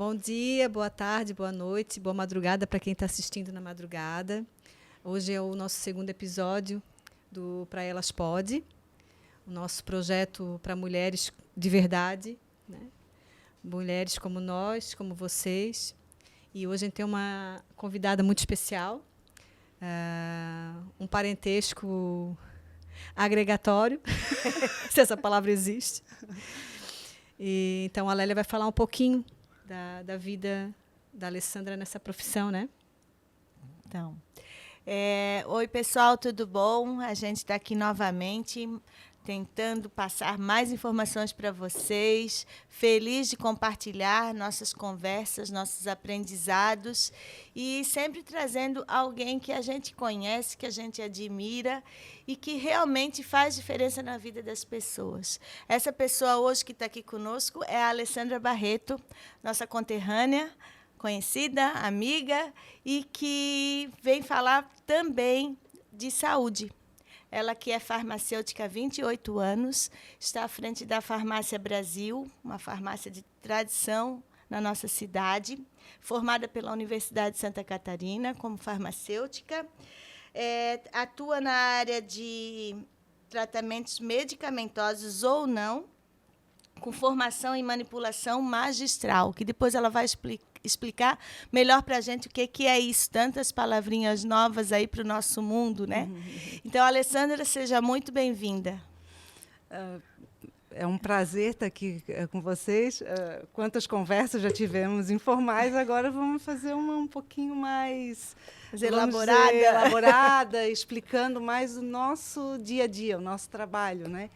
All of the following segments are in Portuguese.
Bom dia, boa tarde, boa noite, boa madrugada para quem está assistindo na madrugada. Hoje é o nosso segundo episódio do Pra Elas Pode, o nosso projeto para mulheres de verdade, né? Mulheres como nós, como vocês. E hoje a gente tem uma convidada muito especial, um parentesco agregatório, se essa palavra existe. E, então a Lélia vai falar um pouquinho da vida da Alessandra nessa profissão, né? Então, oi pessoal, tudo bom? A gente está aqui novamente tentando passar mais informações para vocês. Feliz de compartilhar nossas conversas, nossos aprendizados e sempre trazendo alguém que a gente conhece, que a gente admira e que realmente faz diferença na vida das pessoas. Essa pessoa hoje que está aqui conosco é a Alessandra Barreto, nossa conterrânea, conhecida, amiga, e que vem falar também de saúde. Ela que é farmacêutica há 28 anos, está à frente da Farmácia Brasil, uma farmácia de tradição na nossa cidade, formada pela Universidade de Santa Catarina como farmacêutica, atua na área de tratamentos medicamentosos ou não, com formação em manipulação magistral, que depois ela vai explicar melhor para a gente o que é isso, tantas palavrinhas novas aí para o nosso mundo, né? Então, Alessandra, seja muito bem-vinda. É um prazer estar aqui com vocês. Quantas conversas já tivemos informais, agora vamos fazer uma um pouquinho mais elaborada, explicando mais o nosso dia a dia, o nosso trabalho, né?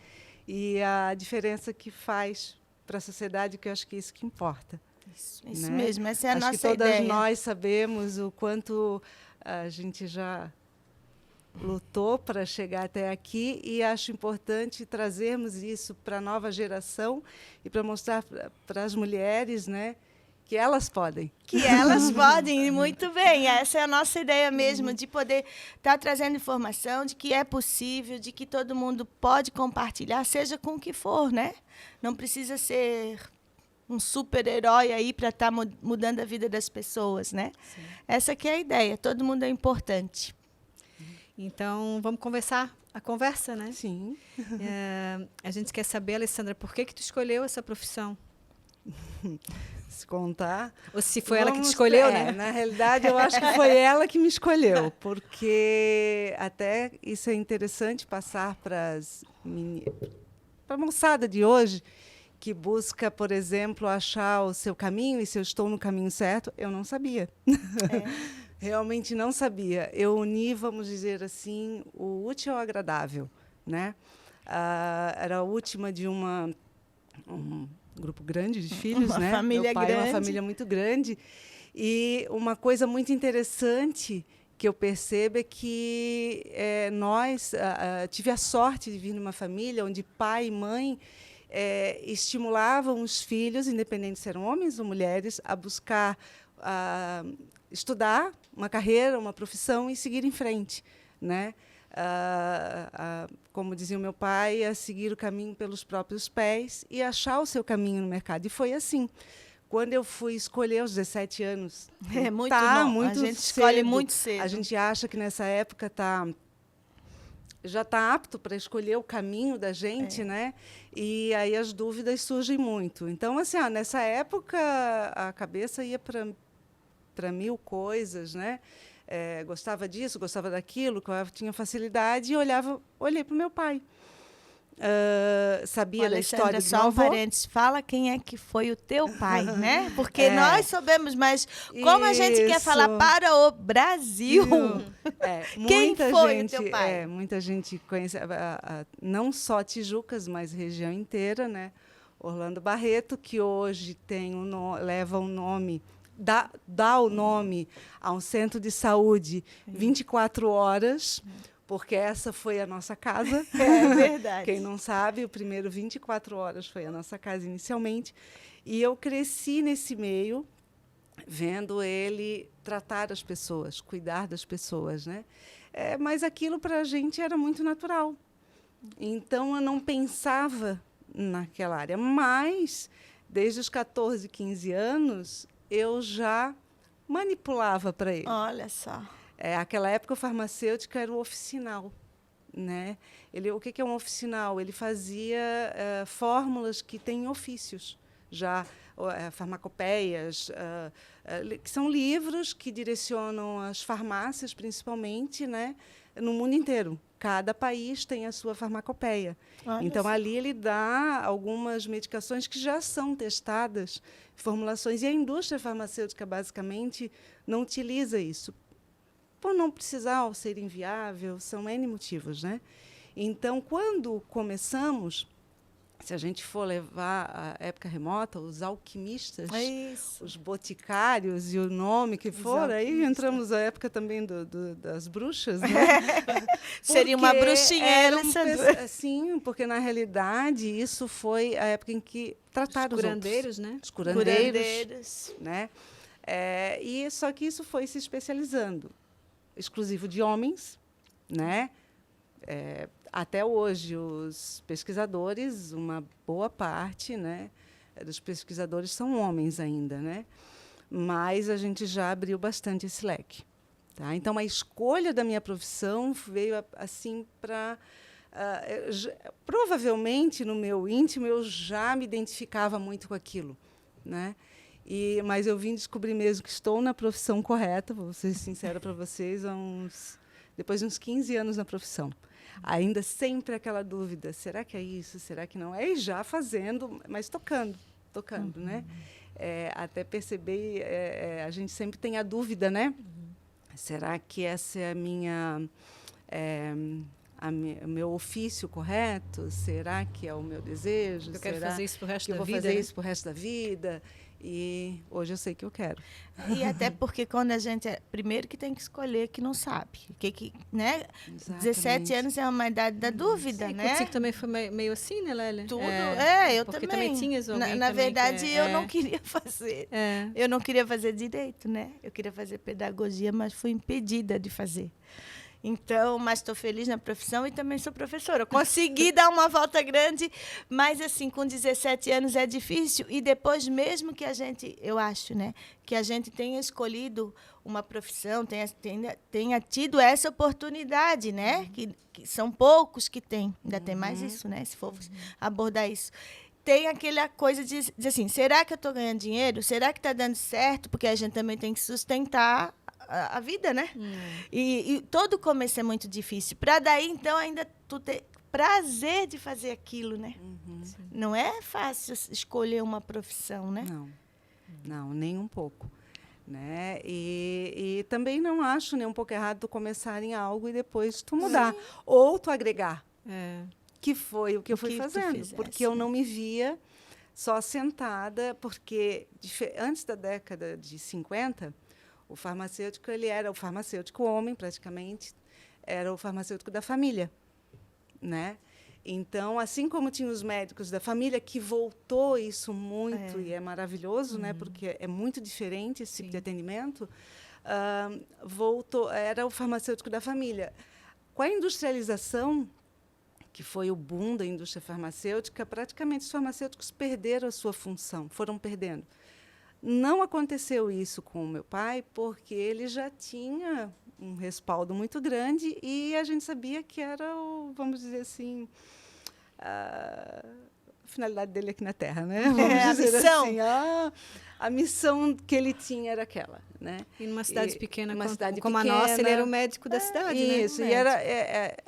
E a diferença que faz para a sociedade, que eu acho que é isso que importa. Isso mesmo, essa é a nossa ideia. Acho que todas nós sabemos o quanto a gente já lutou para chegar até aqui e acho importante trazermos isso para a nova geração e para mostrar para as mulheres, né, que elas podem. Que elas podem, e muito bem. Essa é a nossa ideia mesmo, de poder estar trazendo informação de que é possível, de que todo mundo pode compartilhar, seja com o que for, né? Não precisa ser um super-herói aí para estar mudando a vida das pessoas, né? Sim. Essa que é a ideia, todo mundo é importante. Então, vamos conversar a conversa, né? Sim. A gente quer saber, Alessandra, por que tu escolheu essa profissão? Se contar... Ou se foi ela que te escolheu, né? Na realidade, eu acho que foi ela que me escolheu, porque até isso é interessante passar para a moçada de hoje, que busca, por exemplo, achar o seu caminho, e se eu estou no caminho certo, eu não sabia. Realmente não sabia. Eu uni, vamos dizer assim, o útil ao agradável, né? Era a última de um grupo grande de filhos, uma né? Família Meu pai grande. É uma família muito grande. E uma coisa muito interessante que eu percebo é que tive a sorte de vir numa família onde pai e mãe estimulavam os filhos, independente se eram homens ou mulheres, a buscar estudar uma carreira, uma profissão e seguir em frente, né? Como dizia o meu pai, a seguir o caminho pelos próprios pés e achar o seu caminho no mercado. E foi assim. Quando eu fui escolher aos 17 anos... É muito bom. Muito a gente cedo. escolhe muito cedo. A gente acha que nessa época já está apto para escolher o caminho da gente, né? E aí as dúvidas surgem muito. Então, assim, nessa época, a cabeça ia para mil coisas, né? Gostava disso, gostava daquilo, eu tinha facilidade e olhei para o meu pai. Sabia da história do meu avô. Só um parênteses, fala quem é que foi o teu pai, né? Porque nós sabemos, mas como a gente quer falar para o Brasil, quem foi o teu pai? Muita gente conhece, não só Tijucas, mas região inteira, né? Orlando Barreto, que hoje leva o nome... Dá o nome a um centro de saúde 24 horas, porque essa foi a nossa casa. É verdade. Quem não sabe, o primeiro 24 horas foi a nossa casa inicialmente. E eu cresci nesse meio, vendo ele tratar as pessoas, cuidar das pessoas, né? Mas aquilo para a gente era muito natural. Então, eu não pensava naquela área. Mas, desde os 14, 15 anos... eu já manipulava para ele. Olha só. Aquela época, o farmacêutico era o oficinal. Né? O que é um oficinal? Ele fazia fórmulas que têm ofícios, já farmacopeias, que são livros que direcionam as farmácias, principalmente, né, no mundo inteiro. Cada país tem a sua farmacopeia. Então, ali ele dá algumas medicações que já são testadas, formulações, e a indústria farmacêutica, basicamente, não utiliza isso. Por não precisar ou ser inviável, são N motivos, né? Então, quando começamos, se a gente for levar a época remota, os alquimistas, os boticários e o nome que for, aí entramos na época também das bruxas, né? Seria uma bruxinha, Alessandra. Sim, porque, na realidade, isso foi a época em que trataram os curandeiros, né? Os curandeiros, né? E só que isso foi se especializando. Exclusivo de homens, né? Até hoje, os pesquisadores, uma boa parte, né, dos pesquisadores são homens ainda, né? Mas a gente já abriu bastante esse leque. Tá? Então, a escolha da minha profissão veio assim para... provavelmente, no meu íntimo, eu já me identificava muito com aquilo, né? Mas eu vim descobrir mesmo que estou na profissão correta, vou ser sincera para vocês, depois de uns 15 anos na profissão. Ainda sempre aquela dúvida, será que é isso, será que não é? E já fazendo, mas tocando, né? Até perceber, a gente sempre tem a dúvida, né? Será que essa é o meu ofício correto? Será que é o meu desejo? Eu quero fazer isso pro resto da vida? Eu vou fazer isso pro resto da vida? E hoje eu sei que eu quero. E até porque quando a gente primeiro que tem que escolher que não sabe. Né? Exatamente. 17 anos é uma idade da dúvida, né? Você também foi meio assim, né, Lélia? Tudo. Eu porque também. Também tinhas alguém na também verdade, eu não queria fazer. É. Eu não queria fazer direito, né? Eu queria fazer pedagogia, mas fui impedida de fazer. Então, mas estou feliz na profissão e também sou professora. Eu consegui dar uma volta grande, mas assim, com 17 anos é difícil. E depois, mesmo que a gente, eu acho, né, que a gente tenha escolhido uma profissão, tenha tido essa oportunidade, né? Que são poucos que têm. Ainda tem mais isso, né? Se for abordar isso. Tem aquela coisa de dizer assim, será que eu estou ganhando dinheiro? Será que está dando certo? Porque a gente também tem que sustentar a vida, né? E todo começo é muito difícil. Para daí, então, ainda tu ter prazer de fazer aquilo, né? Não é fácil escolher uma profissão, né? Não, nem um pouco. Né? E também não acho nem um pouco errado tu começar em algo e depois tu mudar. Ou tu agregar. Que foi o que eu fui fazendo. Porque eu não me via só sentada, porque antes da década de 50... o farmacêutico, ele era o farmacêutico homem, praticamente, era o farmacêutico da família, né? Então, assim como tinha os médicos da família, que voltou isso muito, e é maravilhoso, né? Porque é muito diferente esse tipo de atendimento, era o farmacêutico da família. Com a industrialização, que foi o boom da indústria farmacêutica, praticamente os farmacêuticos perderam a sua função, foram perdendo. Não aconteceu isso com o meu pai, porque ele já tinha um respaldo muito grande e a gente sabia que era, vamos dizer assim, a finalidade dele aqui na Terra, né? Vamos dizer a missão. Assim, a missão que ele tinha era aquela, né? E numa cidade pequena cidade como pequena, a nossa, ele era o médico da cidade, né? Isso, e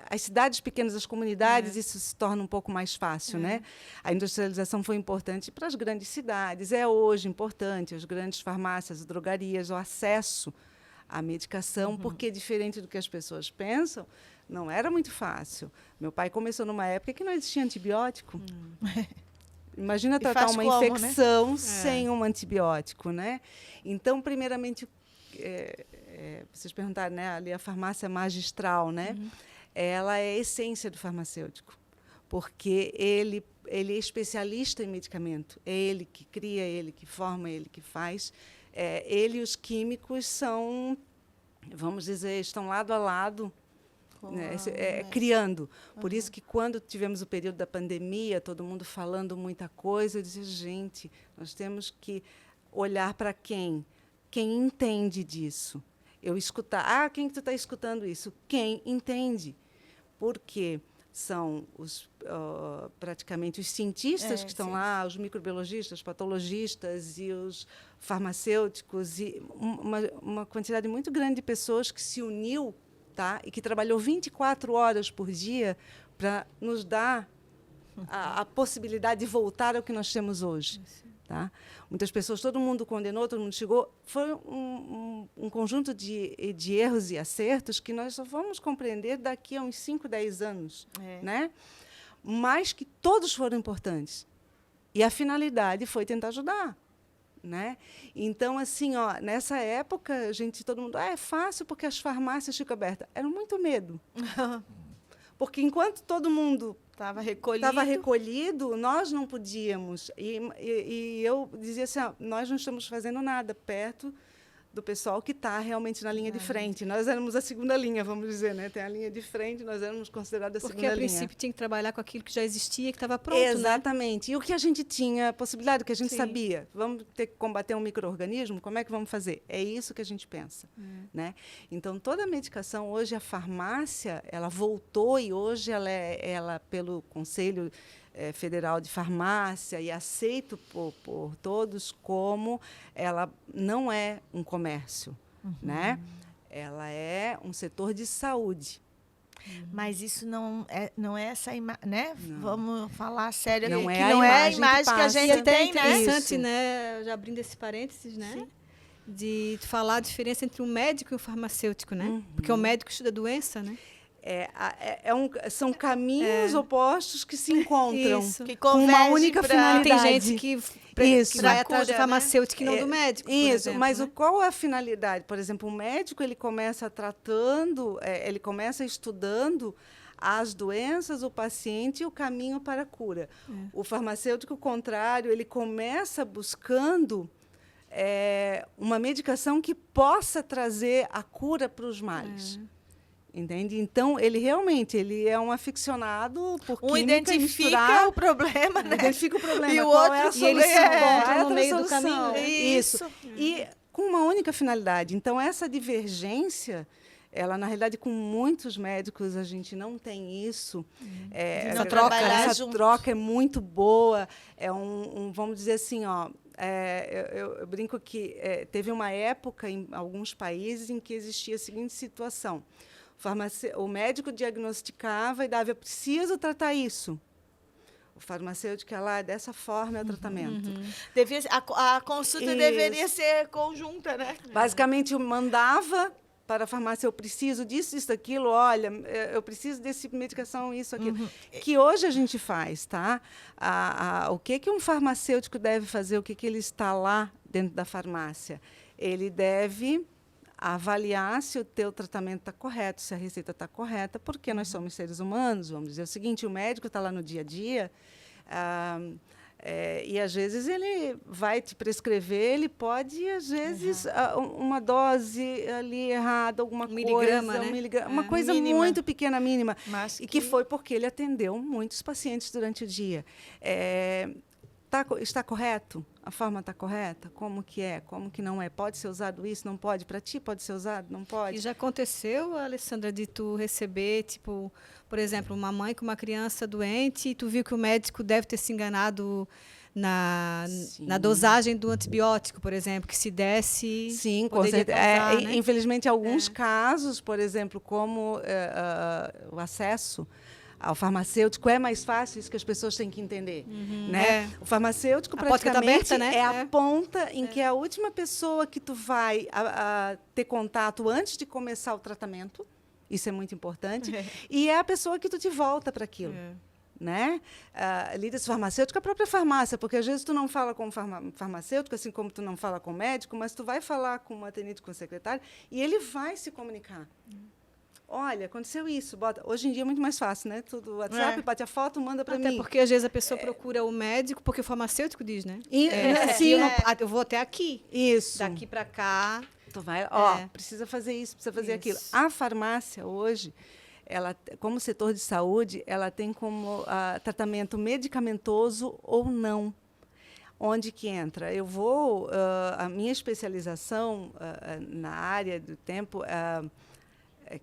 as cidades pequenas, as comunidades, isso se torna um pouco mais fácil, né? A industrialização foi importante para as grandes cidades, é hoje importante, as grandes farmácias, as drogarias, o acesso à medicação, porque, diferente do que as pessoas pensam, não era muito fácil. Meu pai começou numa época que não existia antibiótico. Imagina tratar uma infecção, né? Sem um antibiótico, né? Então, primeiramente, vocês perguntaram, né? Ali a farmácia magistral, né? Ela é a essência do farmacêutico, porque ele é especialista em medicamento. É ele que cria, ele que forma, ele que faz. Ele e os químicos são, vamos dizer, estão lado a lado, criando. Por isso que, quando tivemos o período da pandemia, todo mundo falando muita coisa, eu disse, gente, nós temos que olhar para quem? Quem entende disso. Eu escutar, quem que tu está escutando isso? Quem entende. Porque são praticamente os cientistas que estão lá, os microbiologistas, os patologistas e os farmacêuticos, e uma quantidade muito grande de pessoas que se uniu, tá? E que trabalhou 24 horas por dia para nos dar a possibilidade de voltar ao que nós temos hoje. Tá? Muitas pessoas, todo mundo condenou, todo mundo chegou. Foi um conjunto de erros e acertos que nós só vamos compreender daqui a uns 5, 10 anos. Né? Mas que todos foram importantes. E a finalidade foi tentar ajudar. Né? Então, assim, nessa época, todo mundo... é fácil porque as farmácias ficam abertas. Era muito medo. Porque enquanto todo mundo estava recolhido, nós não podíamos. E eu dizia assim, nós não estamos fazendo nada perto do pessoal que está realmente na linha de frente. Nós éramos a segunda linha, vamos dizer, né? Tem a linha de frente, nós éramos consideradas a segunda linha. Porque, a princípio, tinha que trabalhar com aquilo que já existia, que estava pronto, exatamente. Né? E o que a gente tinha possibilidade, o que a gente sabia. Vamos ter que combater um micro-organismo? Como é que vamos fazer? É isso que a gente pensa. Né? Então, toda a medicação, hoje, a farmácia, ela voltou e hoje ela pelo Conselho Federal de Farmácia e aceito por todos como ela não é um comércio, né? Ela é um setor de saúde. Mas isso não é essa imagem, né? Não. Vamos falar sério não aqui, é que não é a imagem que a gente tem, né? É interessante, né? Já abrindo esse parênteses, né? Sim. De falar a diferença entre um médico e um farmacêutico, né? Porque o médico estuda a doença, né? São caminhos opostos que se encontram com uma única finalidade. Tem gente que vai atrás do farmacêutico e não do médico. Isso, exemplo, mas né? Qual é a finalidade? Por exemplo, o médico ele começa tratando, ele começa estudando as doenças, o paciente e o caminho para a cura. O farmacêutico, ao contrário, ele começa buscando uma medicação que possa trazer a cura para os males. Entende? Então, ele realmente é um aficionado por química. Identifica o problema, né? Identifica o problema. E o outro e ele se encontra no meio do caminho. Isso. E com uma única finalidade. Então, essa divergência, ela, na realidade, com muitos médicos, a gente não tem isso. Essa troca é muito boa. Vamos dizer assim, eu brinco que teve uma época, em alguns países, em que existia a seguinte situação. O médico diagnosticava e dava, eu preciso tratar isso. O farmacêutico ia lá, dessa forma é o tratamento. A consulta deveria ser conjunta, né? Basicamente, eu mandava para a farmácia, eu preciso disso, isso, daquilo, olha, eu preciso dessa medicação, isso, aquilo. Que hoje a gente faz, tá? O que um farmacêutico deve fazer, o que ele está lá dentro da farmácia? Ele deve avaliar se o teu tratamento está correto, se a receita está correta, porque nós somos seres humanos. Vamos dizer o seguinte, o médico está lá no dia a dia, e às vezes ele vai te prescrever, ele pode, às vezes, uma dose ali errada, alguma miligrama, né? Uma coisa mínima. Muito pequena, mínima, mas que foi porque ele atendeu muitos pacientes durante o dia. Está correto? A forma está correta? Como que é? Como que não é? Pode ser usado isso? Não pode? Para ti pode ser usado? Não pode? E já aconteceu, Alessandra, de tu receber, tipo, por exemplo, uma mãe com uma criança doente e tu viu que o médico deve ter se enganado na dosagem do antibiótico, por exemplo, que se desse... Sim, com certeza. Né? Infelizmente, alguns casos, por exemplo, como o acesso ao farmacêutico é mais fácil, isso que as pessoas têm que entender. Né? O farmacêutico, praticamente, aberta, né? A ponta em que é a última pessoa que tu vai ter contato antes de começar o tratamento. Isso é muito importante. E é a pessoa que tu te volta para aquilo. Né? Líder farmacêutico, a própria farmácia, porque às vezes tu não fala com um farmacêutico, assim como tu não fala com o médico, mas tu vai falar com um atendente, com o secretário, e ele vai se comunicar. Olha, aconteceu isso. Hoje em dia é muito mais fácil, né? Tudo WhatsApp, bate a foto, manda para mim. Até porque, às vezes, a pessoa procura o médico porque o farmacêutico diz, né? Sim. Eu vou até aqui. Isso. Daqui para cá. Tu vai, precisa fazer isso, precisa fazer aquilo. A farmácia, hoje, ela, como setor de saúde, ela tem como tratamento medicamentoso ou não. onde que entra? A minha especialização na área do tempo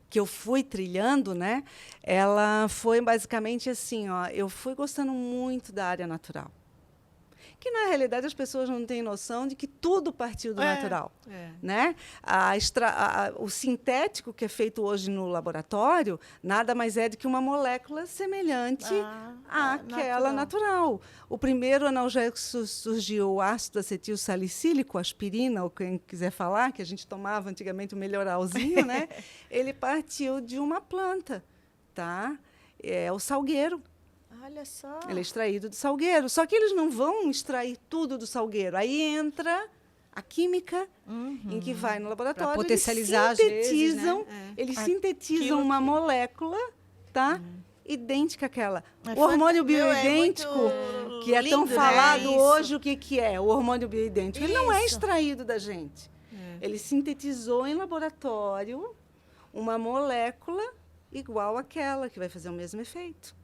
que eu fui trilhando, né? Ela foi basicamente assim, ó, eu fui gostando muito da área natural. Que, na realidade, as pessoas não têm noção de que tudo partiu do natural. Né? O sintético que é feito hoje no laboratório nada mais é do que uma molécula semelhante àquela natural. O primeiro analgésico surgiu, o ácido acetil salicílico, aspirina, ou quem quiser falar, que a gente tomava antigamente o melhoralzinho, né? Ele partiu de uma planta, tá? É o salgueiro. Olha só. Ele é extraído do salgueiro. Só que eles não vão extrair tudo do salgueiro. Aí entra a química, em que vai no laboratório, pra potencializar, eles sintetizam uma molécula, tá? Idêntica àquela. O hormônio bioidêntico, que é tão falado hoje, o que é o hormônio bioidêntico? Ele não é extraído da gente. Ele sintetizou em laboratório uma molécula igual àquela, que vai fazer o mesmo efeito.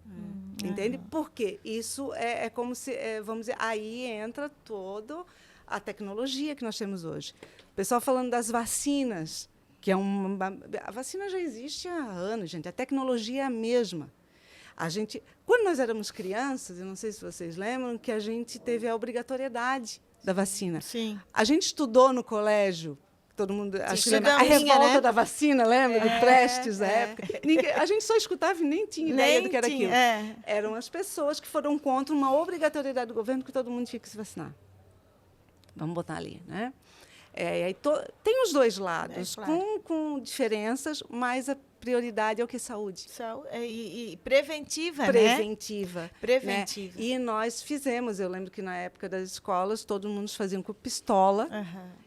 Entende? Porque isso é como se, vamos dizer, aí entra toda a tecnologia que nós temos hoje. O pessoal falando das vacinas, que a vacina já existe há anos, gente. A tecnologia é a mesma. Quando nós éramos crianças, eu não sei se vocês lembram, que a gente teve a obrigatoriedade da vacina. Sim. A gente estudou no colégio. Todo mundo, acho que lembra, a revolta da vacina, lembra? Do Prestes, da época. A gente só escutava e nem tinha ideia do que era aquilo. Eram as pessoas que foram contra uma obrigatoriedade do governo que todo mundo tinha que se vacinar. Vamos botar ali, né? Tem os dois lados, claro. com diferenças, mas a prioridade é o que? Saúde. E preventiva, preventiva, né? Preventiva. Né? E nós fizemos, eu lembro que na época das escolas, todo mundo faziam com pistola,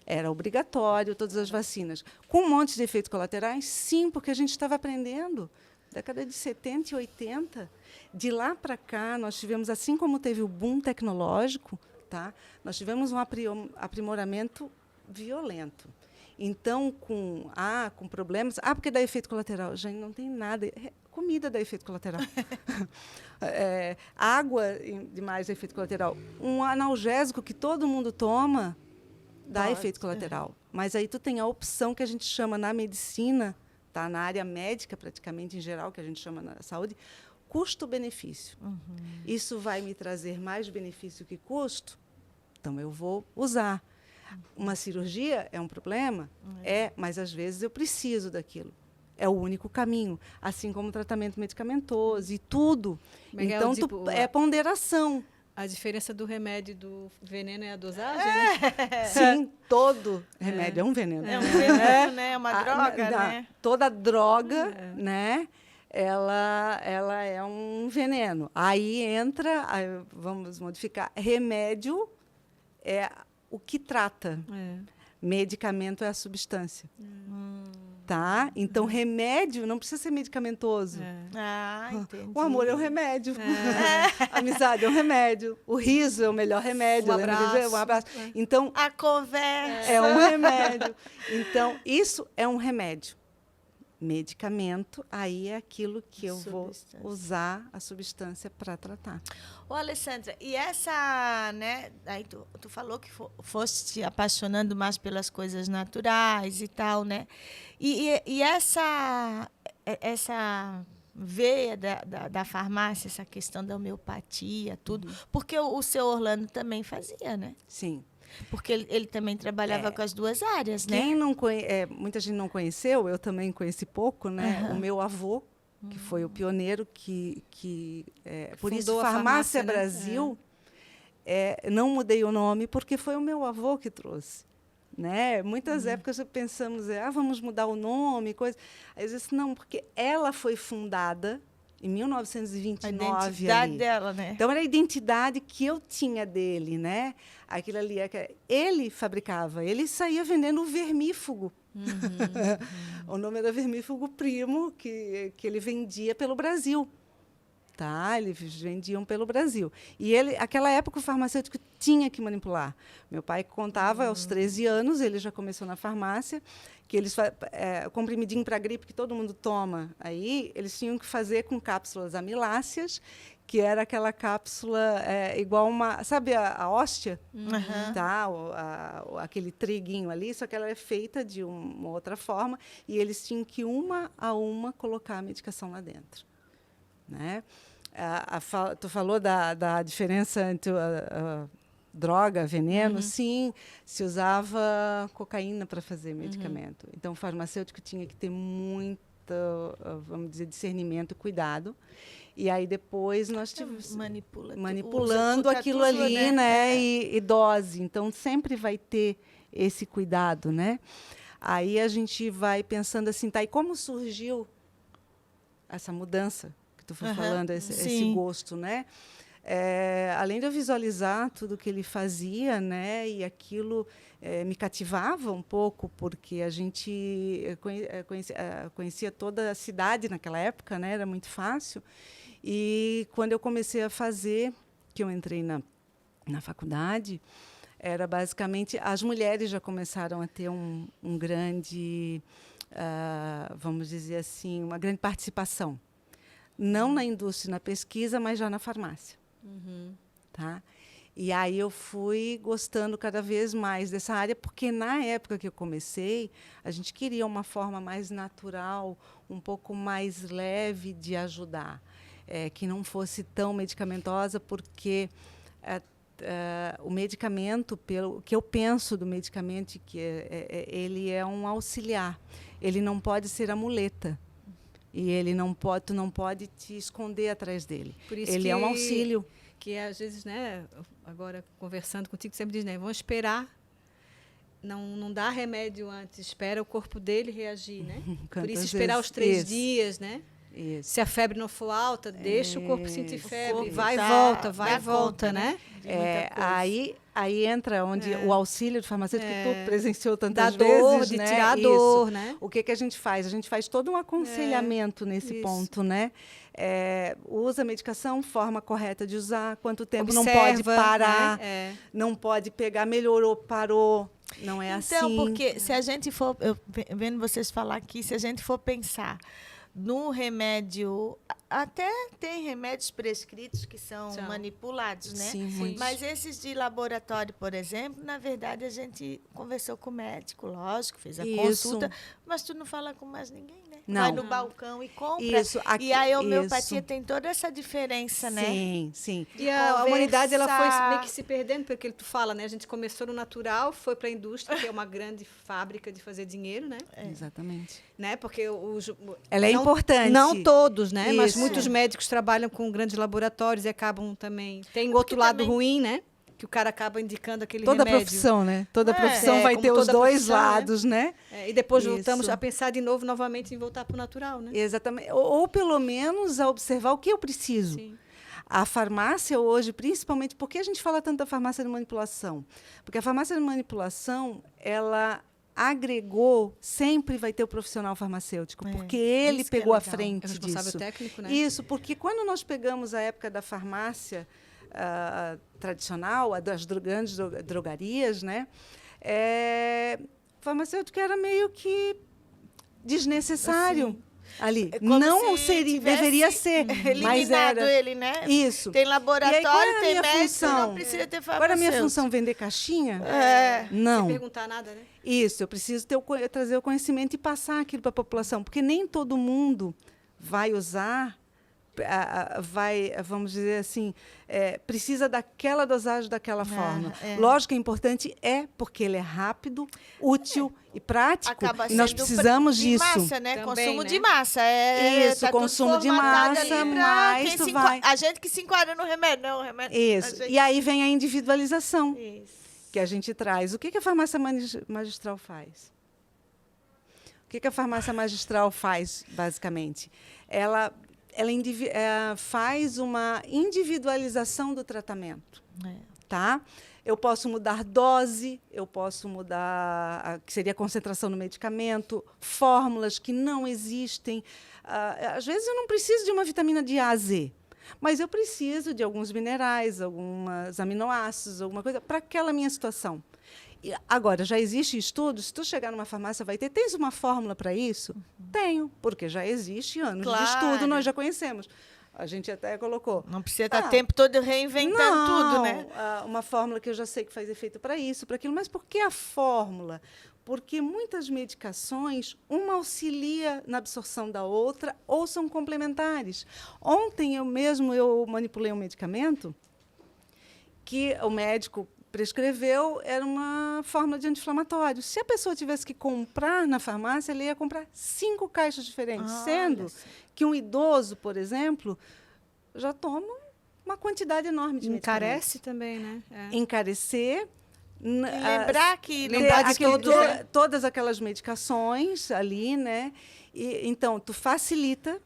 era obrigatório, todas as vacinas. Com um monte de efeitos colaterais? Sim, porque a gente estava aprendendo. Década de 70 e 80, de lá para cá, nós tivemos, assim como teve o boom tecnológico, tá? Nós tivemos um aprimoramento violento. Então, com problemas... porque dá efeito colateral. Gente, não tem nada. Comida dá efeito colateral. Água demais dá efeito colateral. Um analgésico que todo mundo toma dá efeito colateral. Mas aí tu tem a opção que a gente chama na medicina, tá? Na área médica, praticamente, em geral, que a gente chama na saúde, custo-benefício. Isso vai me trazer mais benefício que custo? Então, eu vou usar. Uma cirurgia é um problema? Mas às vezes eu preciso daquilo. É o único caminho. Assim como o tratamento medicamentoso e tudo. Então, é ponderação. A diferença do remédio e do veneno é a dosagem, né? Sim, todo remédio é um veneno. É um veneno, né? É uma droga, né? Toda droga, né? Ela é um veneno. Aí entra, vamos modificar, remédio é o que trata. Medicamento é a substância. Tá? Então, remédio não precisa ser medicamentoso. Entendi. O amor é um remédio. A amizade é um remédio. O riso é o melhor remédio. Um abraço. Então, a conversa é um remédio. Então, isso é um remédio. Medicamento, aí é aquilo que eu vou usar a substância para tratar. Ô, Alessandra, e essa, né? Aí tu falou que foste te apaixonando mais pelas coisas naturais e tal, né? E essa veia da farmácia, essa questão da homeopatia, tudo, porque o seu Orlando também fazia, né? Sim. Porque ele também trabalhava com as duas áreas, né? Muita gente não conheceu, eu também conheci pouco, né? O meu avô, que foi o pioneiro por isso Farmácia Brasil, não mudei o nome, porque foi o meu avô que trouxe. Né? Muitas épocas pensamos, vamos mudar o nome, coisa. Aí eu disse, não, porque ela foi fundada em 1929. A identidade dela, né? Então, era a identidade que eu tinha dele, né? Aquilo ali, ele fabricava, ele saía vendendo o vermífugo. O nome era vermífugo primo, que ele vendia pelo Brasil. Tá? Eles vendiam pelo Brasil. E aquela época, o farmacêutico tinha que manipular. Meu pai contava, aos 13 anos, ele já começou na farmácia, que eles comprimidinho para gripe que todo mundo toma. Aí eles tinham que fazer com cápsulas amiláceas, que era aquela cápsula igual uma... Sabe a hóstia? Aham. Tá? Aquele triguinho ali, só que ela é feita de uma outra forma, e eles tinham que, uma a uma, colocar a medicação lá dentro. Né? Tu falou da diferença entre a droga, veneno. Sim, se usava cocaína para fazer medicamento. Então, o farmacêutico tinha que ter muito, vamos dizer, discernimento, cuidado. E aí, depois, nós tivemos manipulando aquilo ali, né? E dose. Então, sempre vai ter esse cuidado, né? Aí, a gente vai pensando assim, tá, e como surgiu essa mudança que tu foi falando, esse gosto, né? Além de eu visualizar tudo que ele fazia, né, e aquilo me cativava um pouco, porque a gente conhecia toda a cidade naquela época, né, era muito fácil. E quando eu comecei a fazer, que eu entrei na faculdade, era basicamente, as mulheres já começaram a ter um grande, vamos dizer assim, uma grande participação. Não na indústria, na pesquisa, mas já na farmácia. Tá? E aí eu fui gostando cada vez mais dessa área, porque na época que eu comecei, a gente queria uma forma mais natural, um pouco mais leve de ajudar, que não fosse tão medicamentosa, porque o medicamento, pelo que eu penso do medicamento, que ele é um auxiliar, ele não pode ser a muleta. E ele tu não pode te esconder atrás dele. Por isso ele é um auxílio. Que às vezes, né, agora conversando contigo, sempre diz, né, vamos esperar, não dá remédio antes, espera o corpo dele reagir, né? Por isso esperar os 3 dias, né? Isso. Se a febre não for alta, deixa o corpo sentir febre, vai e dá volta, conta, né? Aí entra onde o auxílio do farmacêutico que tu presenciou tantas da vezes, dor, de né? tirar a dor, né? O que a gente faz? A gente faz todo um aconselhamento nesse ponto, né? Usa a medicação, forma correta de usar, quanto tempo Observa, não pode parar, né? não pode pegar, melhorou, parou. Não é assim. Então, porque se a gente for, vendo vocês falar aqui, se a gente for pensar no remédio, até tem remédios prescritos que são manipulados, né? Sim. Mas esses de laboratório, por exemplo, na verdade a gente conversou com o médico, lógico, fez a consulta, mas tu não fala com mais ninguém, né? Não. Vai no balcão e compra. E a homeopatia tem toda essa diferença, né? Sim. E a humanidade ela foi meio que se perdendo, porque tu fala, né? A gente começou no natural, foi para a indústria, que é uma grande fábrica de fazer dinheiro, né? Exatamente. Né? Porque ela é importante. Não todos, né? Isso. Mas muitos médicos trabalham com grandes laboratórios e acabam também... Tem outro lado ruim, né? Que o cara acaba indicando aquele remédio. Toda profissão, né? Toda profissão vai ter os dois lados, né? E depois voltamos a pensar novamente em voltar para o natural, né? Exatamente. Ou pelo menos a observar o que eu preciso. Sim. A farmácia hoje, principalmente, por que a gente fala tanto da farmácia de manipulação? Porque a farmácia de manipulação, ela agregou, sempre vai ter o profissional farmacêutico, porque ele pegou a frente disso. É o responsável técnico, né? Isso, porque quando nós pegamos a época da farmácia tradicional, das grandes drogarias, né? O farmacêutico era meio que desnecessário. Assim, ali. Não deveria ser, mas era. Ele, né? Isso. Tem laboratório, tem médico, função? não precisa ter farmacêutico. Qual era a minha função? Vender caixinha? Não. Sem perguntar nada, né? Isso, eu preciso trazer o conhecimento e passar aquilo para a população, porque nem todo mundo vai usar, vamos dizer assim, precisa daquela dosagem, daquela forma. Lógico que é importante, porque ele é rápido, útil e prático. Acaba e nós precisamos de disso. Massa, né? Também, Consumo né? de massa. Isso, consumo de massa, mais tu vai. A gente que se enquadra no remédio, não, o remédio. Isso. E aí vem a individualização. Isso. Que a gente traz. O que a farmácia magistral faz? O que a farmácia magistral faz, basicamente? Ela faz uma individualização do tratamento. Tá? Eu posso mudar dose, eu posso mudar, que seria a concentração no medicamento, fórmulas que não existem. Às vezes eu não preciso de uma vitamina de A a Z, mas eu preciso de alguns minerais, alguns aminoácidos, alguma coisa, para aquela minha situação. E agora, já existe estudo, se tu chegar numa farmácia, tens uma fórmula para isso? Tenho, porque já existe anos de estudo, nós já conhecemos. A gente até colocou. Não precisa estar o tempo todo reinventando tudo, né? Uma fórmula que eu já sei que faz efeito para isso, para aquilo. Mas por que a fórmula? Porque muitas medicações, uma auxilia na absorção da outra ou são complementares. Ontem eu manipulei um medicamento que o médico prescreveu, era uma fórmula de anti-inflamatório. Se a pessoa tivesse que comprar na farmácia, ele ia comprar 5 caixas diferentes, sendo que um idoso, por exemplo, já toma uma quantidade enorme de Encarece também, né? Encarecer. E lembrar que todas aquelas medicações ali, né? E, então, tu facilita,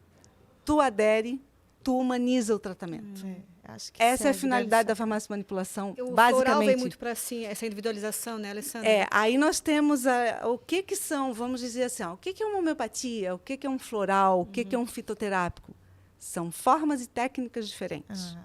tu adere, tu humaniza o tratamento. Acho que essa é a finalidade da farmácia manipulação, o basicamente. floral vem muito para essa individualização, né, Alessandra? Aí nós temos o que são, vamos dizer assim, o que é uma homeopatia, o que é um floral, o que é um fitoterápico. São formas e técnicas diferentes.